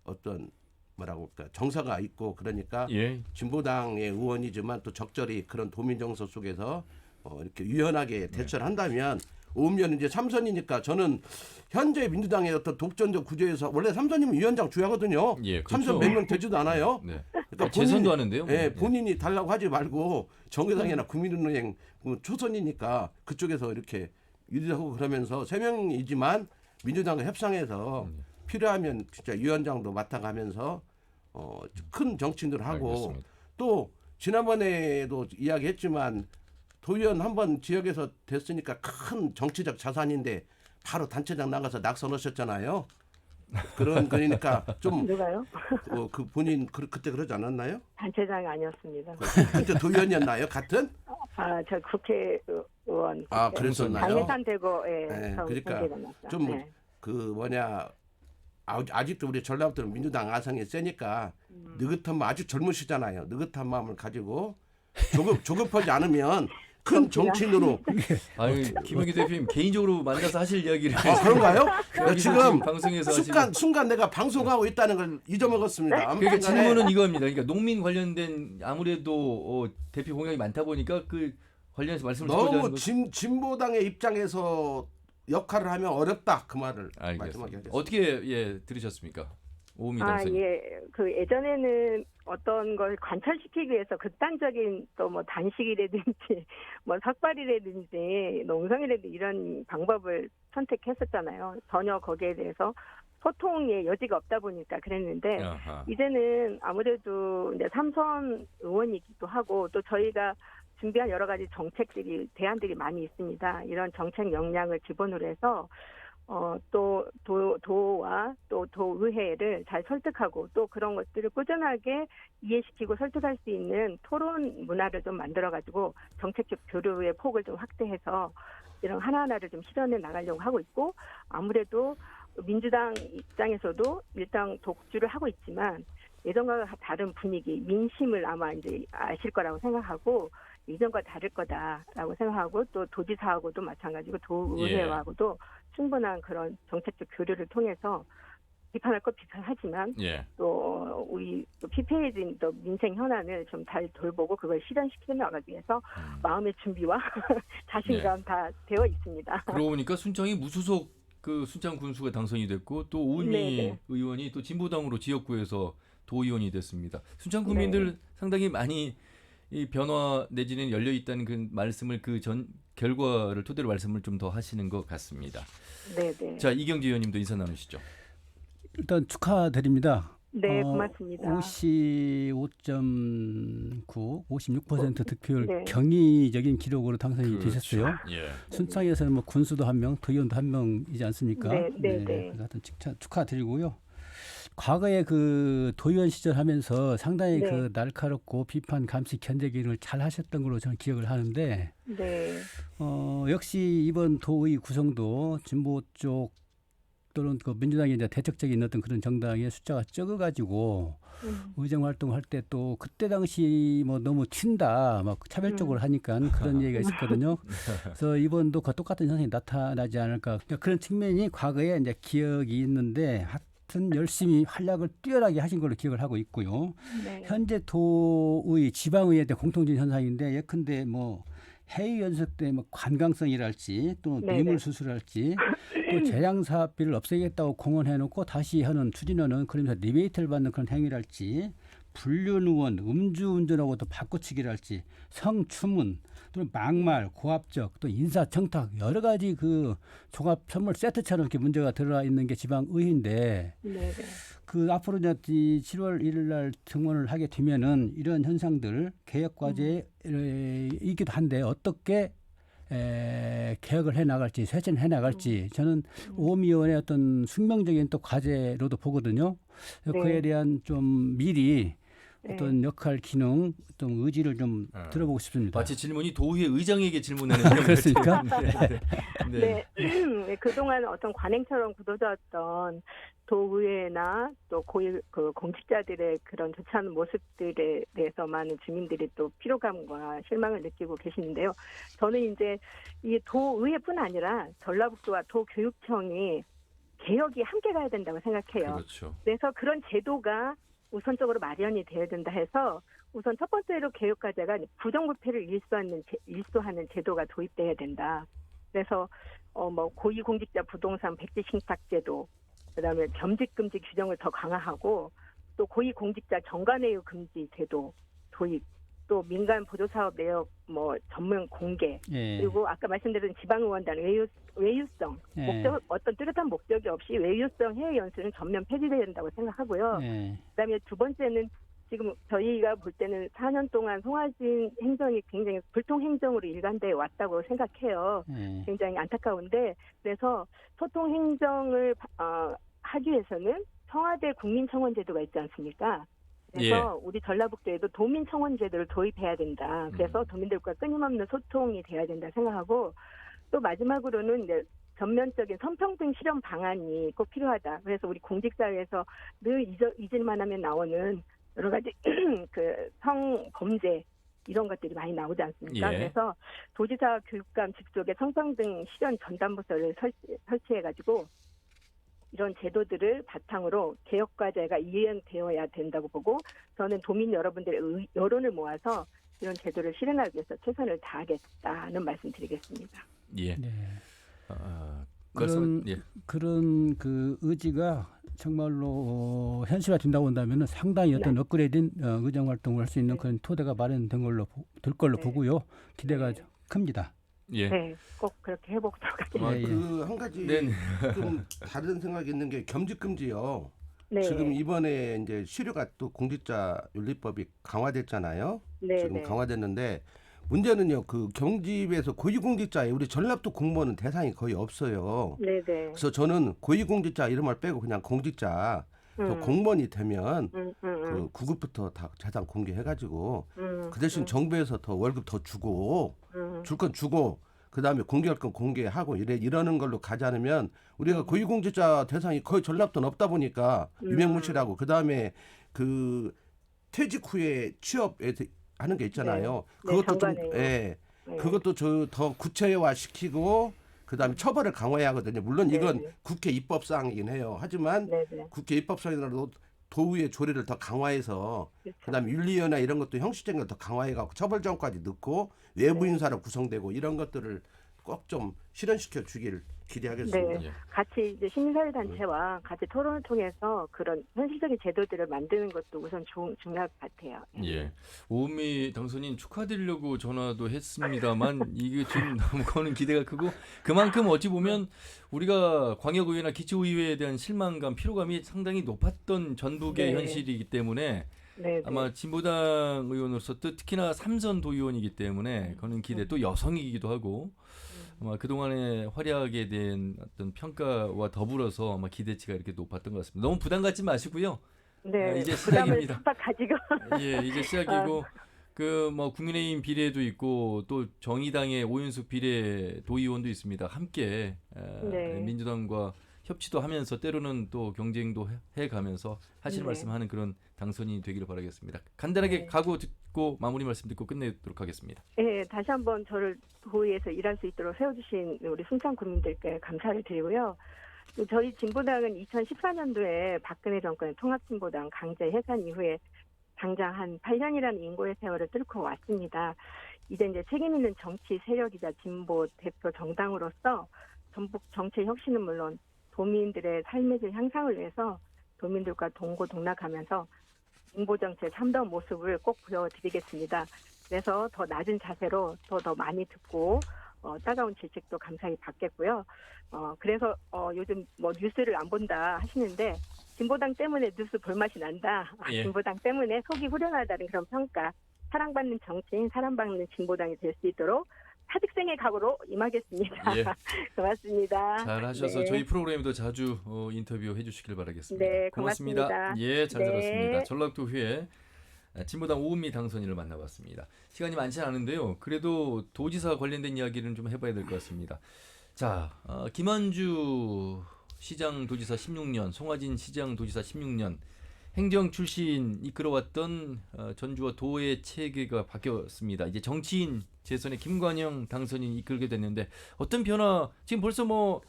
어떤 뭐라고 할까 정서가 있고 그러니까 예. 진보당의 의원이지만 또 적절히 그런 도민 정서 속에서 이렇게 유연하게 대처를 한다면 오면 이제 삼선이니까 저는 현재 민주당의 어떤 독점적 구조에서 원래 삼선이면 위원장 주야거든요. 예, 그렇죠. 삼선 몇 명 되지도 않아요. 네. 그러니까 재선도 하는데요. 뭐. 예, 본인이 달라고 하지 말고 정의당이나 국민은행 초선이니까 그쪽에서 이렇게 유리하고 그러면서 세 명이지만 민주당과 협상해서 필요하면 진짜 위원장도 맡아가면서 큰 정치인들 하고 알겠습니다. 또 지난번에도 이야기했지만 도의원 한번 지역에서 됐으니까 큰 정치적 자산인데 바로 단체장 나가서 낙선하셨잖아요. 그러니까 좀 누가요? 그 본인 그때 그러지 않았나요? 단체장이 아니었습니다. 그때 도의원이었나요? 같은? 저 국회의원. 아, 그랬었나요? 당내산 되고, 예. 네, 처음 그러니까 생기고 나서. 좀 네. 아직도 우리 전라북도는 민주당 아성이 세니까 느긋한 아주 젊으시잖아요. 느긋한 마음을 가지고 조급하지 않으면 큰 정치인으로. 아유, 김영기 대표님 개인적으로 만나서 하실 이야기를. 그런가요? 나 지금 방송에서 순간 내가 방송하고 있다는 걸 잊어먹었습니다. 그러니까 질문은 이겁니다. 그러니까 농민 관련된 아무래도 대표 공약이 많다 보니까 그 관련해서 말씀을 드리자는 너무 거죠. 진보당의 입장에서 역할을 하면 어렵다 그 말을 말씀하게 알겠습니다. 하겠습니다. 어떻게 들으셨습니까? 오미 당선인. 예. 예전에는 어떤 걸 관철시키기 위해서 극단적인 또 뭐 단식이라든지 뭐 삭발이라든지 농성이라든지 이런 방법을 선택했었잖아요. 전혀 거기에 대해서 소통의 여지가 없다 보니까 그랬는데 아하. 이제는 아무래도 이제 3선 의원이기도 하고 또 저희가 준비한 여러 가지 대안들이 많이 있습니다. 이런 정책 역량을 기본으로 해서 도와 또 도의회를 잘 설득하고 또 그런 것들을 꾸준하게 이해시키고 설득할 수 있는 토론 문화를 좀 만들어가지고 정책적 교류의 폭을 좀 확대해서 이런 하나하나를 좀 실현해 나가려고 하고 있고 아무래도 민주당 입장에서도 일당 독주를 하고 있지만 예전과 다른 분위기, 민심을 아마 이제 아실 거라고 생각하고 이전과 다를 거다라고 생각하고 또 도지사하고도 마찬가지고 도의회하고도 충분한 그런 정책적 교류를 통해서 비판할 것 비판하지만 또 우리 또 피폐해진 또 민생 현안을 좀 잘 돌보고 그걸 실현시켜 나가기 위해서 마음의 준비와 자신감 다 되어 있습니다. 그러고 보니까 순창이 무소속 그 순창 군수가 당선이 됐고 또 우은미 네네. 의원이 또 진보당으로 지역구에서 도의원이 됐습니다. 순창 국민들 상당히 많이 이 변화 내지는 열려 있다는 그 말씀을 그 전 결과를 토대로 말씀을 좀 더 하시는 것 같습니다. 네네. 자, 이경재 의원님도 인사 나누시죠. 일단 축하드립니다. 네, 고맙습니다. 55.9, 56% 득표율 네. 경이적인 기록으로 당선이 그렇죠. 되셨어요. 예. 순창에서는 뭐 군수도 한 명, 도의원도 한 명이지 않습니까? 네. 그래서 하여튼 축하드리고요. 과거에 그 도의원 시절 하면서 상당히 네. 그 날카롭고 비판 감시 견제 기능을 잘 하셨던 걸로 저는 기억을 하는데 네. 역시 이번 도의 구성도 진보 쪽 또는 그 민주당이 이제 대척적인 어떤 그런 정당의 숫자가 적어가지고 의정 활동할 때 또 그때 당시 뭐 너무 튄다 막 차별적으로 하니까 그런 얘기가 있었거든요. 그래서 이번도 그 똑같은 현상이 나타나지 않을까 그러니까 그런 측면이 과거에 이제 기억이 있는데 하여튼 열심히 활약을 뛰어나게 하신 걸로 기억을 하고 있고요. 네. 현재 도의 지방의회 때 공통적인 현상인데 예컨대 뭐 해외 연습 때 뭐 관광성이랄지 또 네네. 뇌물 수수랄지 또 재량 사업비를 없애겠다고 공언해놓고 다시 하는 추진하는 그러면서 리베이트를 받는 그런 행위랄지 불륜 의원, 음주운전하고 또 바꿔치기랄지 성추문 또 막말, 고압적 또 인사청탁 여러 가지 그 종합 선물 세트처럼 이렇게 문제가 들어가 있는 게 지방의회인데 네. 그 앞으로 이제 7월 1일 날 등원을 하게 되면은 이런 현상들 개혁 과제이기도 한데 어떻게 개혁을 해 나갈지 쇄신해 나갈지 저는 오미 의원의 어떤 숙명적인 또 과제로도 보거든요. 그에 대한 좀 미리 어떤 역할, 기능, 어떤 의지를 좀 들어보고 싶습니다. 마치 질문이 도의회 의장에게 질문하는 그렇습니까? 네. 그동안 어떤 관행처럼 굳어졌던 도의회나 또 그 공직자들의 그런 좋지 않은 모습들에 대해서 많은 주민들이 또 피로감과 실망을 느끼고 계시는데요. 저는 이제 이 도의회뿐 아니라 전라북도와 도교육청이 개혁이 함께 가야 된다고 생각해요. 그렇죠. 그래서 그런 제도가 우선적으로 마련이 되어야 된다 해서 우선 첫 번째로 개혁 과제가 부정부패를 일소하는 제도가 도입돼야 된다. 그래서 뭐 고위공직자 부동산 백지 신탁제도, 그다음에 겸직금지 규정을 더 강화하고 또 고위공직자 정관회유 금지 제도 도입, 또 민간 보조사업 내역 뭐 전문 공개, 그리고 아까 말씀드린 지방의원단 외유성 목적 어떤 뚜렷한 목적이 없이 외유성 해외 연수는 전면 폐지돼야 된다고 생각하고요. 그다음에 두 번째는 지금 저희가 볼 때는 4년 동안 송하진 행정이 굉장히 불통 행정으로 일관돼 왔다고 생각해요. 굉장히 안타까운데 그래서 소통 행정을 하기 위해서는 청와대 국민청원 제도가 있지 않습니까? 그래서 우리 전라북도에도 도민청원제도를 도입해야 된다. 그래서 도민들과 끊임없는 소통이 돼야 된다 생각하고, 또 마지막으로는 이제 전면적인 성평등 실현 방안이 꼭 필요하다. 그래서 우리 공직사회에서 늘 잊을만 하면 나오는 여러 가지 그 성범죄 이런 것들이 많이 나오지 않습니까? 예. 그래서 도지사 교육감 직속의 성평등 실현 전담부서를 설치해가지고 이런 제도들을 바탕으로 개혁과제가 이행되어야 된다고 보고, 저는 도민 여러분들의 여론을 모아서 이런 제도를 실현하기 위해서 최선을 다하겠다는 말씀드리겠습니다. 예. 네. 그런 그런 그 의지가 정말로 현실화된다고 한다면 상당히 어떤 업그레이드된 의정 활동을 할 수 있는 그런 토대가 마련된 걸로 될 걸로 보고요. 기대가 큽니다. 예. 네, 꼭 그렇게 해보도록 하겠습니다. 예, 예. 그 한 가지 네. 좀 다른 생각이 있는 게 겸직금지요. 네. 지금 이번에 이제 시류가 또 공직자 윤리법이 강화됐잖아요. 네, 지금 네. 강화됐는데 문제는요. 그 경직에서 고위공직자에 우리 전라도 공무원은 대상이 거의 없어요. 네, 네. 그래서 저는 고위공직자 이름을 빼고 그냥 공직자 저 공무원이 되면 그 9급부터 다 재산 공개해가지고 그 대신 정부에서 더 월급 더 주고 줄 건 주고 그 다음에 공개할 건 공개하고 이러는 걸로 가지 않으면 우리가 고위공직자 대상이 거의 전라도는 없다 보니까 유명무실하고 그 다음에 그 퇴직 후에 취업에 하는 게 있잖아요. 네, 그것도 좀 장관회의. 예, 네. 그것도 저 더 구체화 시키고 그다음에 처벌을 강화해야 하거든요. 물론 이건 네. 국회 입법사항이긴 해요. 하지만 네, 네. 국회 입법사항이라도 도의회 조례를 더 강화해서 그렇죠. 그다음에 윤리위원회 이런 것도 형식적인 걸 더 강화해갖고 처벌정까지 넣고 외부 네. 인사로 구성되고 이런 것들을 꼭 좀 실현시켜 주길 기대하겠습니다. 네. 예. 같이 이제 시민사회 단체와 같이 토론을 통해서 그런 현실적인 제도들을 만드는 것도 우선 중요할 것 같아요. 예. 오은미 당선인 축하드리려고 전화도 했습니다만 이게 지금 너무 거는 기대가 크고 그만큼 어찌 보면 우리가 광역의회나 기초의회에 대한 실망감, 피로감이 상당히 높았던 전북의 네. 현실이기 때문에 네, 아마 진보당 의원으로서 또 특히나 3선 도의원이기 때문에 거는 기대 또 여성이기도 하고 아마 그동안의 활약에 대한 어떤 평가와 더불어서 아마 기대치가 이렇게 높았던 것 같습니다. 너무 부담 갖지 마시고요. 네. 이제 부담을 시작입니다. 팍팍 가지고. 예, 이제 시작이고 그 뭐 국민의힘 비례도 있고 또 정의당의 오윤숙 비례 도의원도 있습니다. 함께 네. 민주당과 협치도 하면서 때로는 또 경쟁도 해가면서 하실 네. 말씀하는 그런 당선인이 되기를 바라겠습니다. 간단하게 네. 각오 듣고 마무리 말씀 듣고 끝내도록 하겠습니다. 네, 다시 한번 저를 도의에서 일할 수 있도록 세워주신 우리 순창 국민들께 감사를 드리고요. 저희 진보당은 2014년도에 박근혜 정권의 통합진보당 강제 해산 이후에 당장 한 8년이라는 인고의 세월을 뚫고 왔습니다. 이제 책임 있는 정치 세력이자 진보 대표 정당으로서 전북 정치 혁신은 물론 도민들의 삶의 질 향상을 위해서 도민들과 동고동락하면서 진보 정치의 참다운 모습을 꼭 보여드리겠습니다. 그래서 더 낮은 자세로 더 많이 듣고 따가운 질책도 감사히 받겠고요. 그래서 요즘 뭐 뉴스를 안 본다 하시는데 진보당 때문에 뉴스 볼맛이 난다. 예. 진보당 때문에 속이 후련하다는 그런 평가. 사랑받는 정치인, 사랑받는 진보당이 될 수 있도록 사직생의 각오로 임하겠습니다. 예. 고맙습니다. 잘하셔서 네. 저희 프로그램에도 자주 인터뷰 해주시길 바라겠습니다. 네, 고맙습니다. 고맙습니다. 예, 잘 네. 들었습니다. 전라도의회 진보당 오은미 당선인을 만나봤습니다. 시간이 많지 않은데요. 그래도 도지사 관련된 이야기를 좀 해봐야 될 것 같습니다. 자, 김한주 시장 도지사 16년, 송하진 시장 도지사 16년, 행정 출신 이끌어왔던 전주와 도의 체계가 바뀌었습니다. 이제 정치인 재선에 김관영 당선인이 이끌게 됐는데 어떤 변화? 지금 벌써 뭐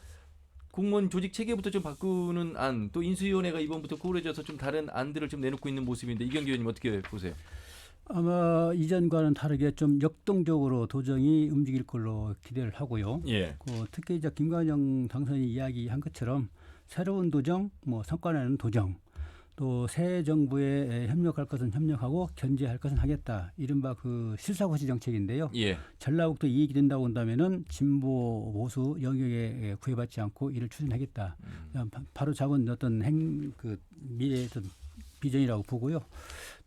공무원 조직 체계부터 좀 바꾸는 안, 또 인수위원회가 이번부터 꾸려져서 좀 다른 안들을 좀 내놓고 있는 모습인데 이경규 의원님 어떻게 보세요? 아마 이전과는 다르게 좀 역동적으로 도정이 움직일 걸로 기대를 하고요. 예. 특히 이제 김관영 당선인이 이야기한 것처럼 새로운 도정, 뭐 성과내는 도정, 또 새 정부에 협력할 것은 협력하고 견제할 것은 하겠다. 이른바 그 실사고시 정책인데요. 예. 전라북도 이익이 된다고 한다면은 진보 보수 영역에 구애받지 않고 이를 추진하겠다. 바로 잡은 어떤 미래의 어떤 비전이라고 보고요.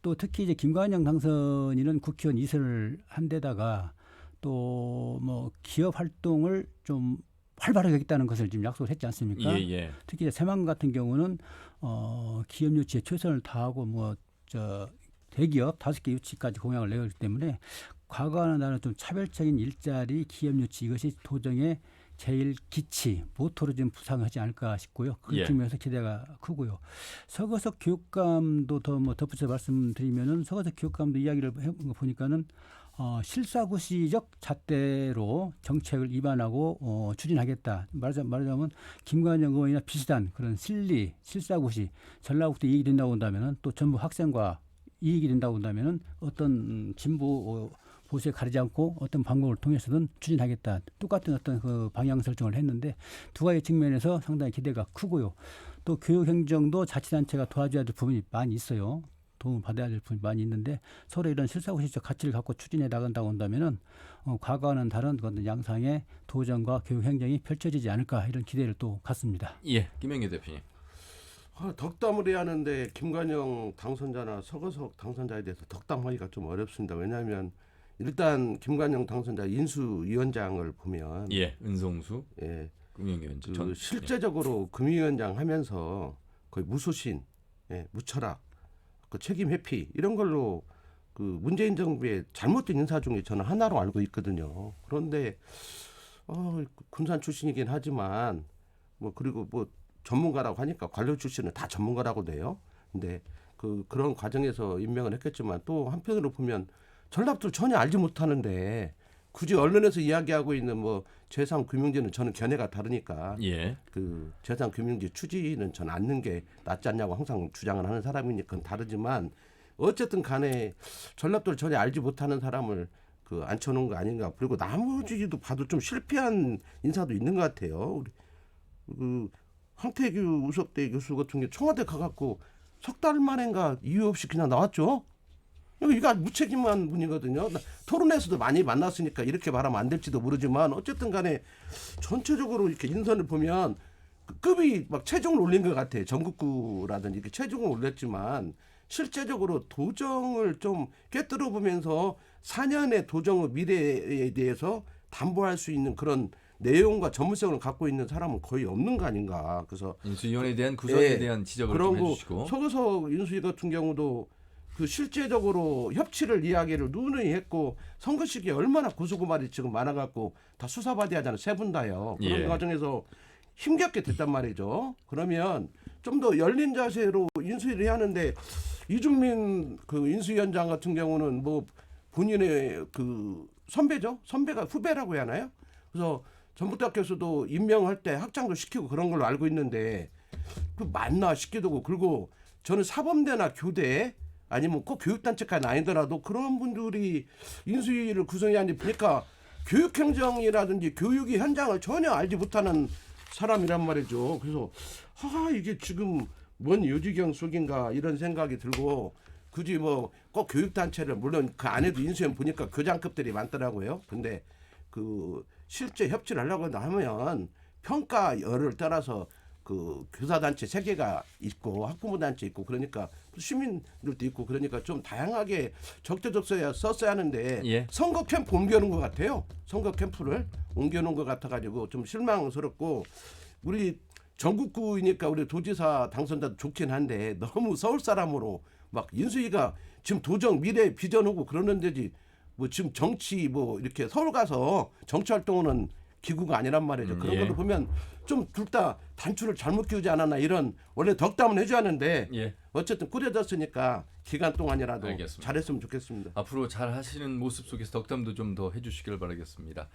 또 특히 이제 김관영 당선인은 국회의원 2선을 한 데다가 또 뭐 기업 활동을 좀 활발하게 하겠다는 것을 지금 약속을 했지 않습니까? 예, 예. 특히 새만 같은 경우는 기업 유치에 최선을 다하고 대기업 5개 유치까지 공약을 내었기 때문에 과거와는 다른 좀 차별적인 일자리, 기업 유치 이것이 도정의 제일 기치, 모토로 좀 부상하지 않을까 싶고요. 그 예. 측면에서 기대가 크고요. 서거석 교육감도 더 뭐 덧붙여 말씀드리면은 서거석 교육감도 이야기를 해본 거 보니까는 실사구시적 잣대로 정책을 입안하고 추진하겠다. 말하자면 김관영 의원이나 비슷한 그런 실사구시 전라북도 이익이 된다고 한다면은 또 전부 학생과 이익이 된다고 한다면은 어떤 진보 보수에 가리지 않고 어떤 방법을 통해서든 추진하겠다. 똑같은 어떤 그 방향 설정을 했는데 두 가지 측면에서 상당히 기대가 크고요. 또 교육행정도 자치단체가 도와줘야 될 부분이 많이 있어요. 도움을 받아야 될 부분이 많이 있는데 서로 이런 실사구시적 가치를 갖고 추진해 나간다고 한다면은 과거와는 다른 어떤 양상의 도정과 교육행정이 펼쳐지지 않을까 이런 기대를 또 갖습니다. 예, 김영기 대표님. 덕담을 해야 하는데 김관영 당선자나 서거석 당선자에 대해서 덕담하기가 좀 어렵습니다. 왜냐하면 일단 김관영 당선자 인수위원장을 보면 예, 은성수 예, 금융위원장. 그 실제적으로 금융위원장 하면서 거의 무소신, 예, 무철학, 그 책임 회피 이런 걸로 그 문재인 정부의 잘못된 인사 중에 저는 하나로 알고 있거든요. 그런데 군산 출신이긴 하지만 뭐 그리고 뭐 전문가라고 하니까 관료 출신은 다 전문가라고 돼요. 근데 그런 과정에서 임명을 했겠지만 또 한편으로 보면 전라북도를 전혀 알지 못하는데 굳이 언론에서 이야기하고 있는 뭐 재산금융제는 저는 견해가 다르니까 예. 그 재산금융제 추진은 저는 않는 게 낫지 않냐고 항상 주장을 하는 사람이니까 그건 다르지만 어쨌든 간에 전라도를 전혀 알지 못하는 사람을 그 앉혀놓은 거 아닌가. 그리고 나머지도 봐도 좀 실패한 인사도 있는 것 같아요. 우리 그 황태규 우석대 교수 같은 게 청와대 가갖고 석 달 만인가 이유 없이 그냥 나왔죠. 이거 무책임한 분이거든요. 토론에서도 많이 만났으니까 이렇게 말하면 안 될지도 모르지만 어쨌든 간에 전체적으로 이렇게 인선을 보면 급이 막 체중을 올린 것 같아요. 전국구라든지 이렇게 체중을 올렸지만 실제적으로 도정을 좀 꿰뚫어 보면서 4년의 도정의 미래에 대해서 담보할 수 있는 그런 내용과 전문성을 갖고 있는 사람은 거의 없는 거 아닌가. 그래서 인수위원회에 대한 구성에 예, 대한 지적을 그런 좀 해주시고. 거 서거석 인수위 같은 경우도 그 실제적으로 협치를 이야기를 누누이 했고 선거 시기에 얼마나 고소고발이 지금 많아갖고 다 수사받아야 하잖아요. 세 분 다요. 그런 예. 과정에서 힘겹게 됐단 말이죠. 그러면 좀 더 열린 자세로 인수위를 해야 하는데 이준민 그 인수위원장 같은 경우는 뭐 본인의 그 선배죠. 선배가 후배라고 해야 하나요? 그래서 전북대학교에서도 임명할 때 학장도 시키고 그런 걸로 알고 있는데 그 맞나 싶기도 하고 그리고 저는 사범대나 교대 아니면 꼭 교육단체까지는 아니더라도 그런 분들이 인수위를 구성해야 하는지 보니까 교육행정이라든지 교육의 현장을 전혀 알지 못하는 사람이란 말이죠. 그래서 이게 지금 뭔 요지경 속인가 이런 생각이 들고 굳이 뭐 꼭 교육단체를 물론 그 안에도 인수위원 보니까 교장급들이 많더라고요. 근데 그 실제 협치를 하려고 하면 평가열을 따라서 그 교사단체 3개가 있고 학부모단체 있고 그러니까 시민들도 있고 그러니까 좀 다양하게 적재적소에 썼어야 하는데 예. 선거 캠프 옮겨놓은 것 같아요. 선거 캠프를 옮겨놓은 것 같아가지고 좀 실망스럽고 우리 전국구이니까 우리 도지사 당선자도 좋긴 한데 너무 서울 사람으로 막 인수위가 지금 도정 미래 비전하고 그러는 데지 뭐 지금 정치 뭐 이렇게 서울 가서 정치 활동하는 기구가 아니란 말이죠. 그런 예. 걸로 보면 좀 둘 다 단추를 잘못 끼우지 않았나 이런 원래 덕담은 해줘야 하는데 예. 어쨌든 꾸려졌으니까 기간 동안이라도 알겠습니다. 잘했으면 좋겠습니다. 앞으로 잘 하시는 모습 속에서 덕담도 좀 더 해주시길 바라겠습니다.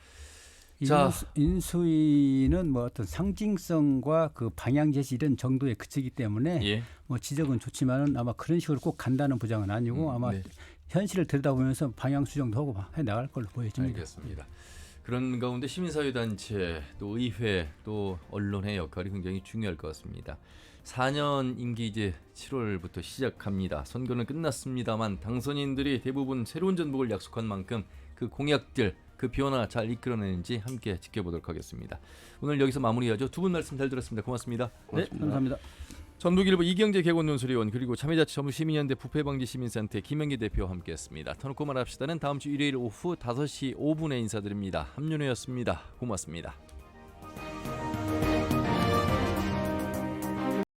인수위는 뭐 어떤 상징성과 그 방향 제시 이런 정도에 그치기 때문에 예. 뭐 지적은 좋지만은 아마 그런 식으로 꼭 간다는 보장은 아니고 아마 네. 현실을 들여다보면서 방향 수정도 하고 해 나갈 걸로 보여집니다. 알겠습니다. 그런 가운데 시민사회단체 또 의회 또 언론의 역할이 굉장히 중요할 것 같습니다. 4년 임기 이제 7월부터 시작합니다. 선거는 끝났습니다만 당선인들이 대부분 새로운 전북을 약속한 만큼 그 공약들 그 변화 잘 이끌어내는지 함께 지켜보도록 하겠습니다. 오늘 여기서 마무리하죠. 두 분 말씀 잘 들었습니다. 고맙습니다. 네, 감사합니다. 전북일보 이경재 개건논술위원 그리고 참여자치 전북시민연대 부패방지시민센터 김영기 대표와 함께했습니다. 터놓고 말합시다는 다음 주 일요일 오후 5시 5분에 인사드립니다. 함윤회였습니다. 고맙습니다.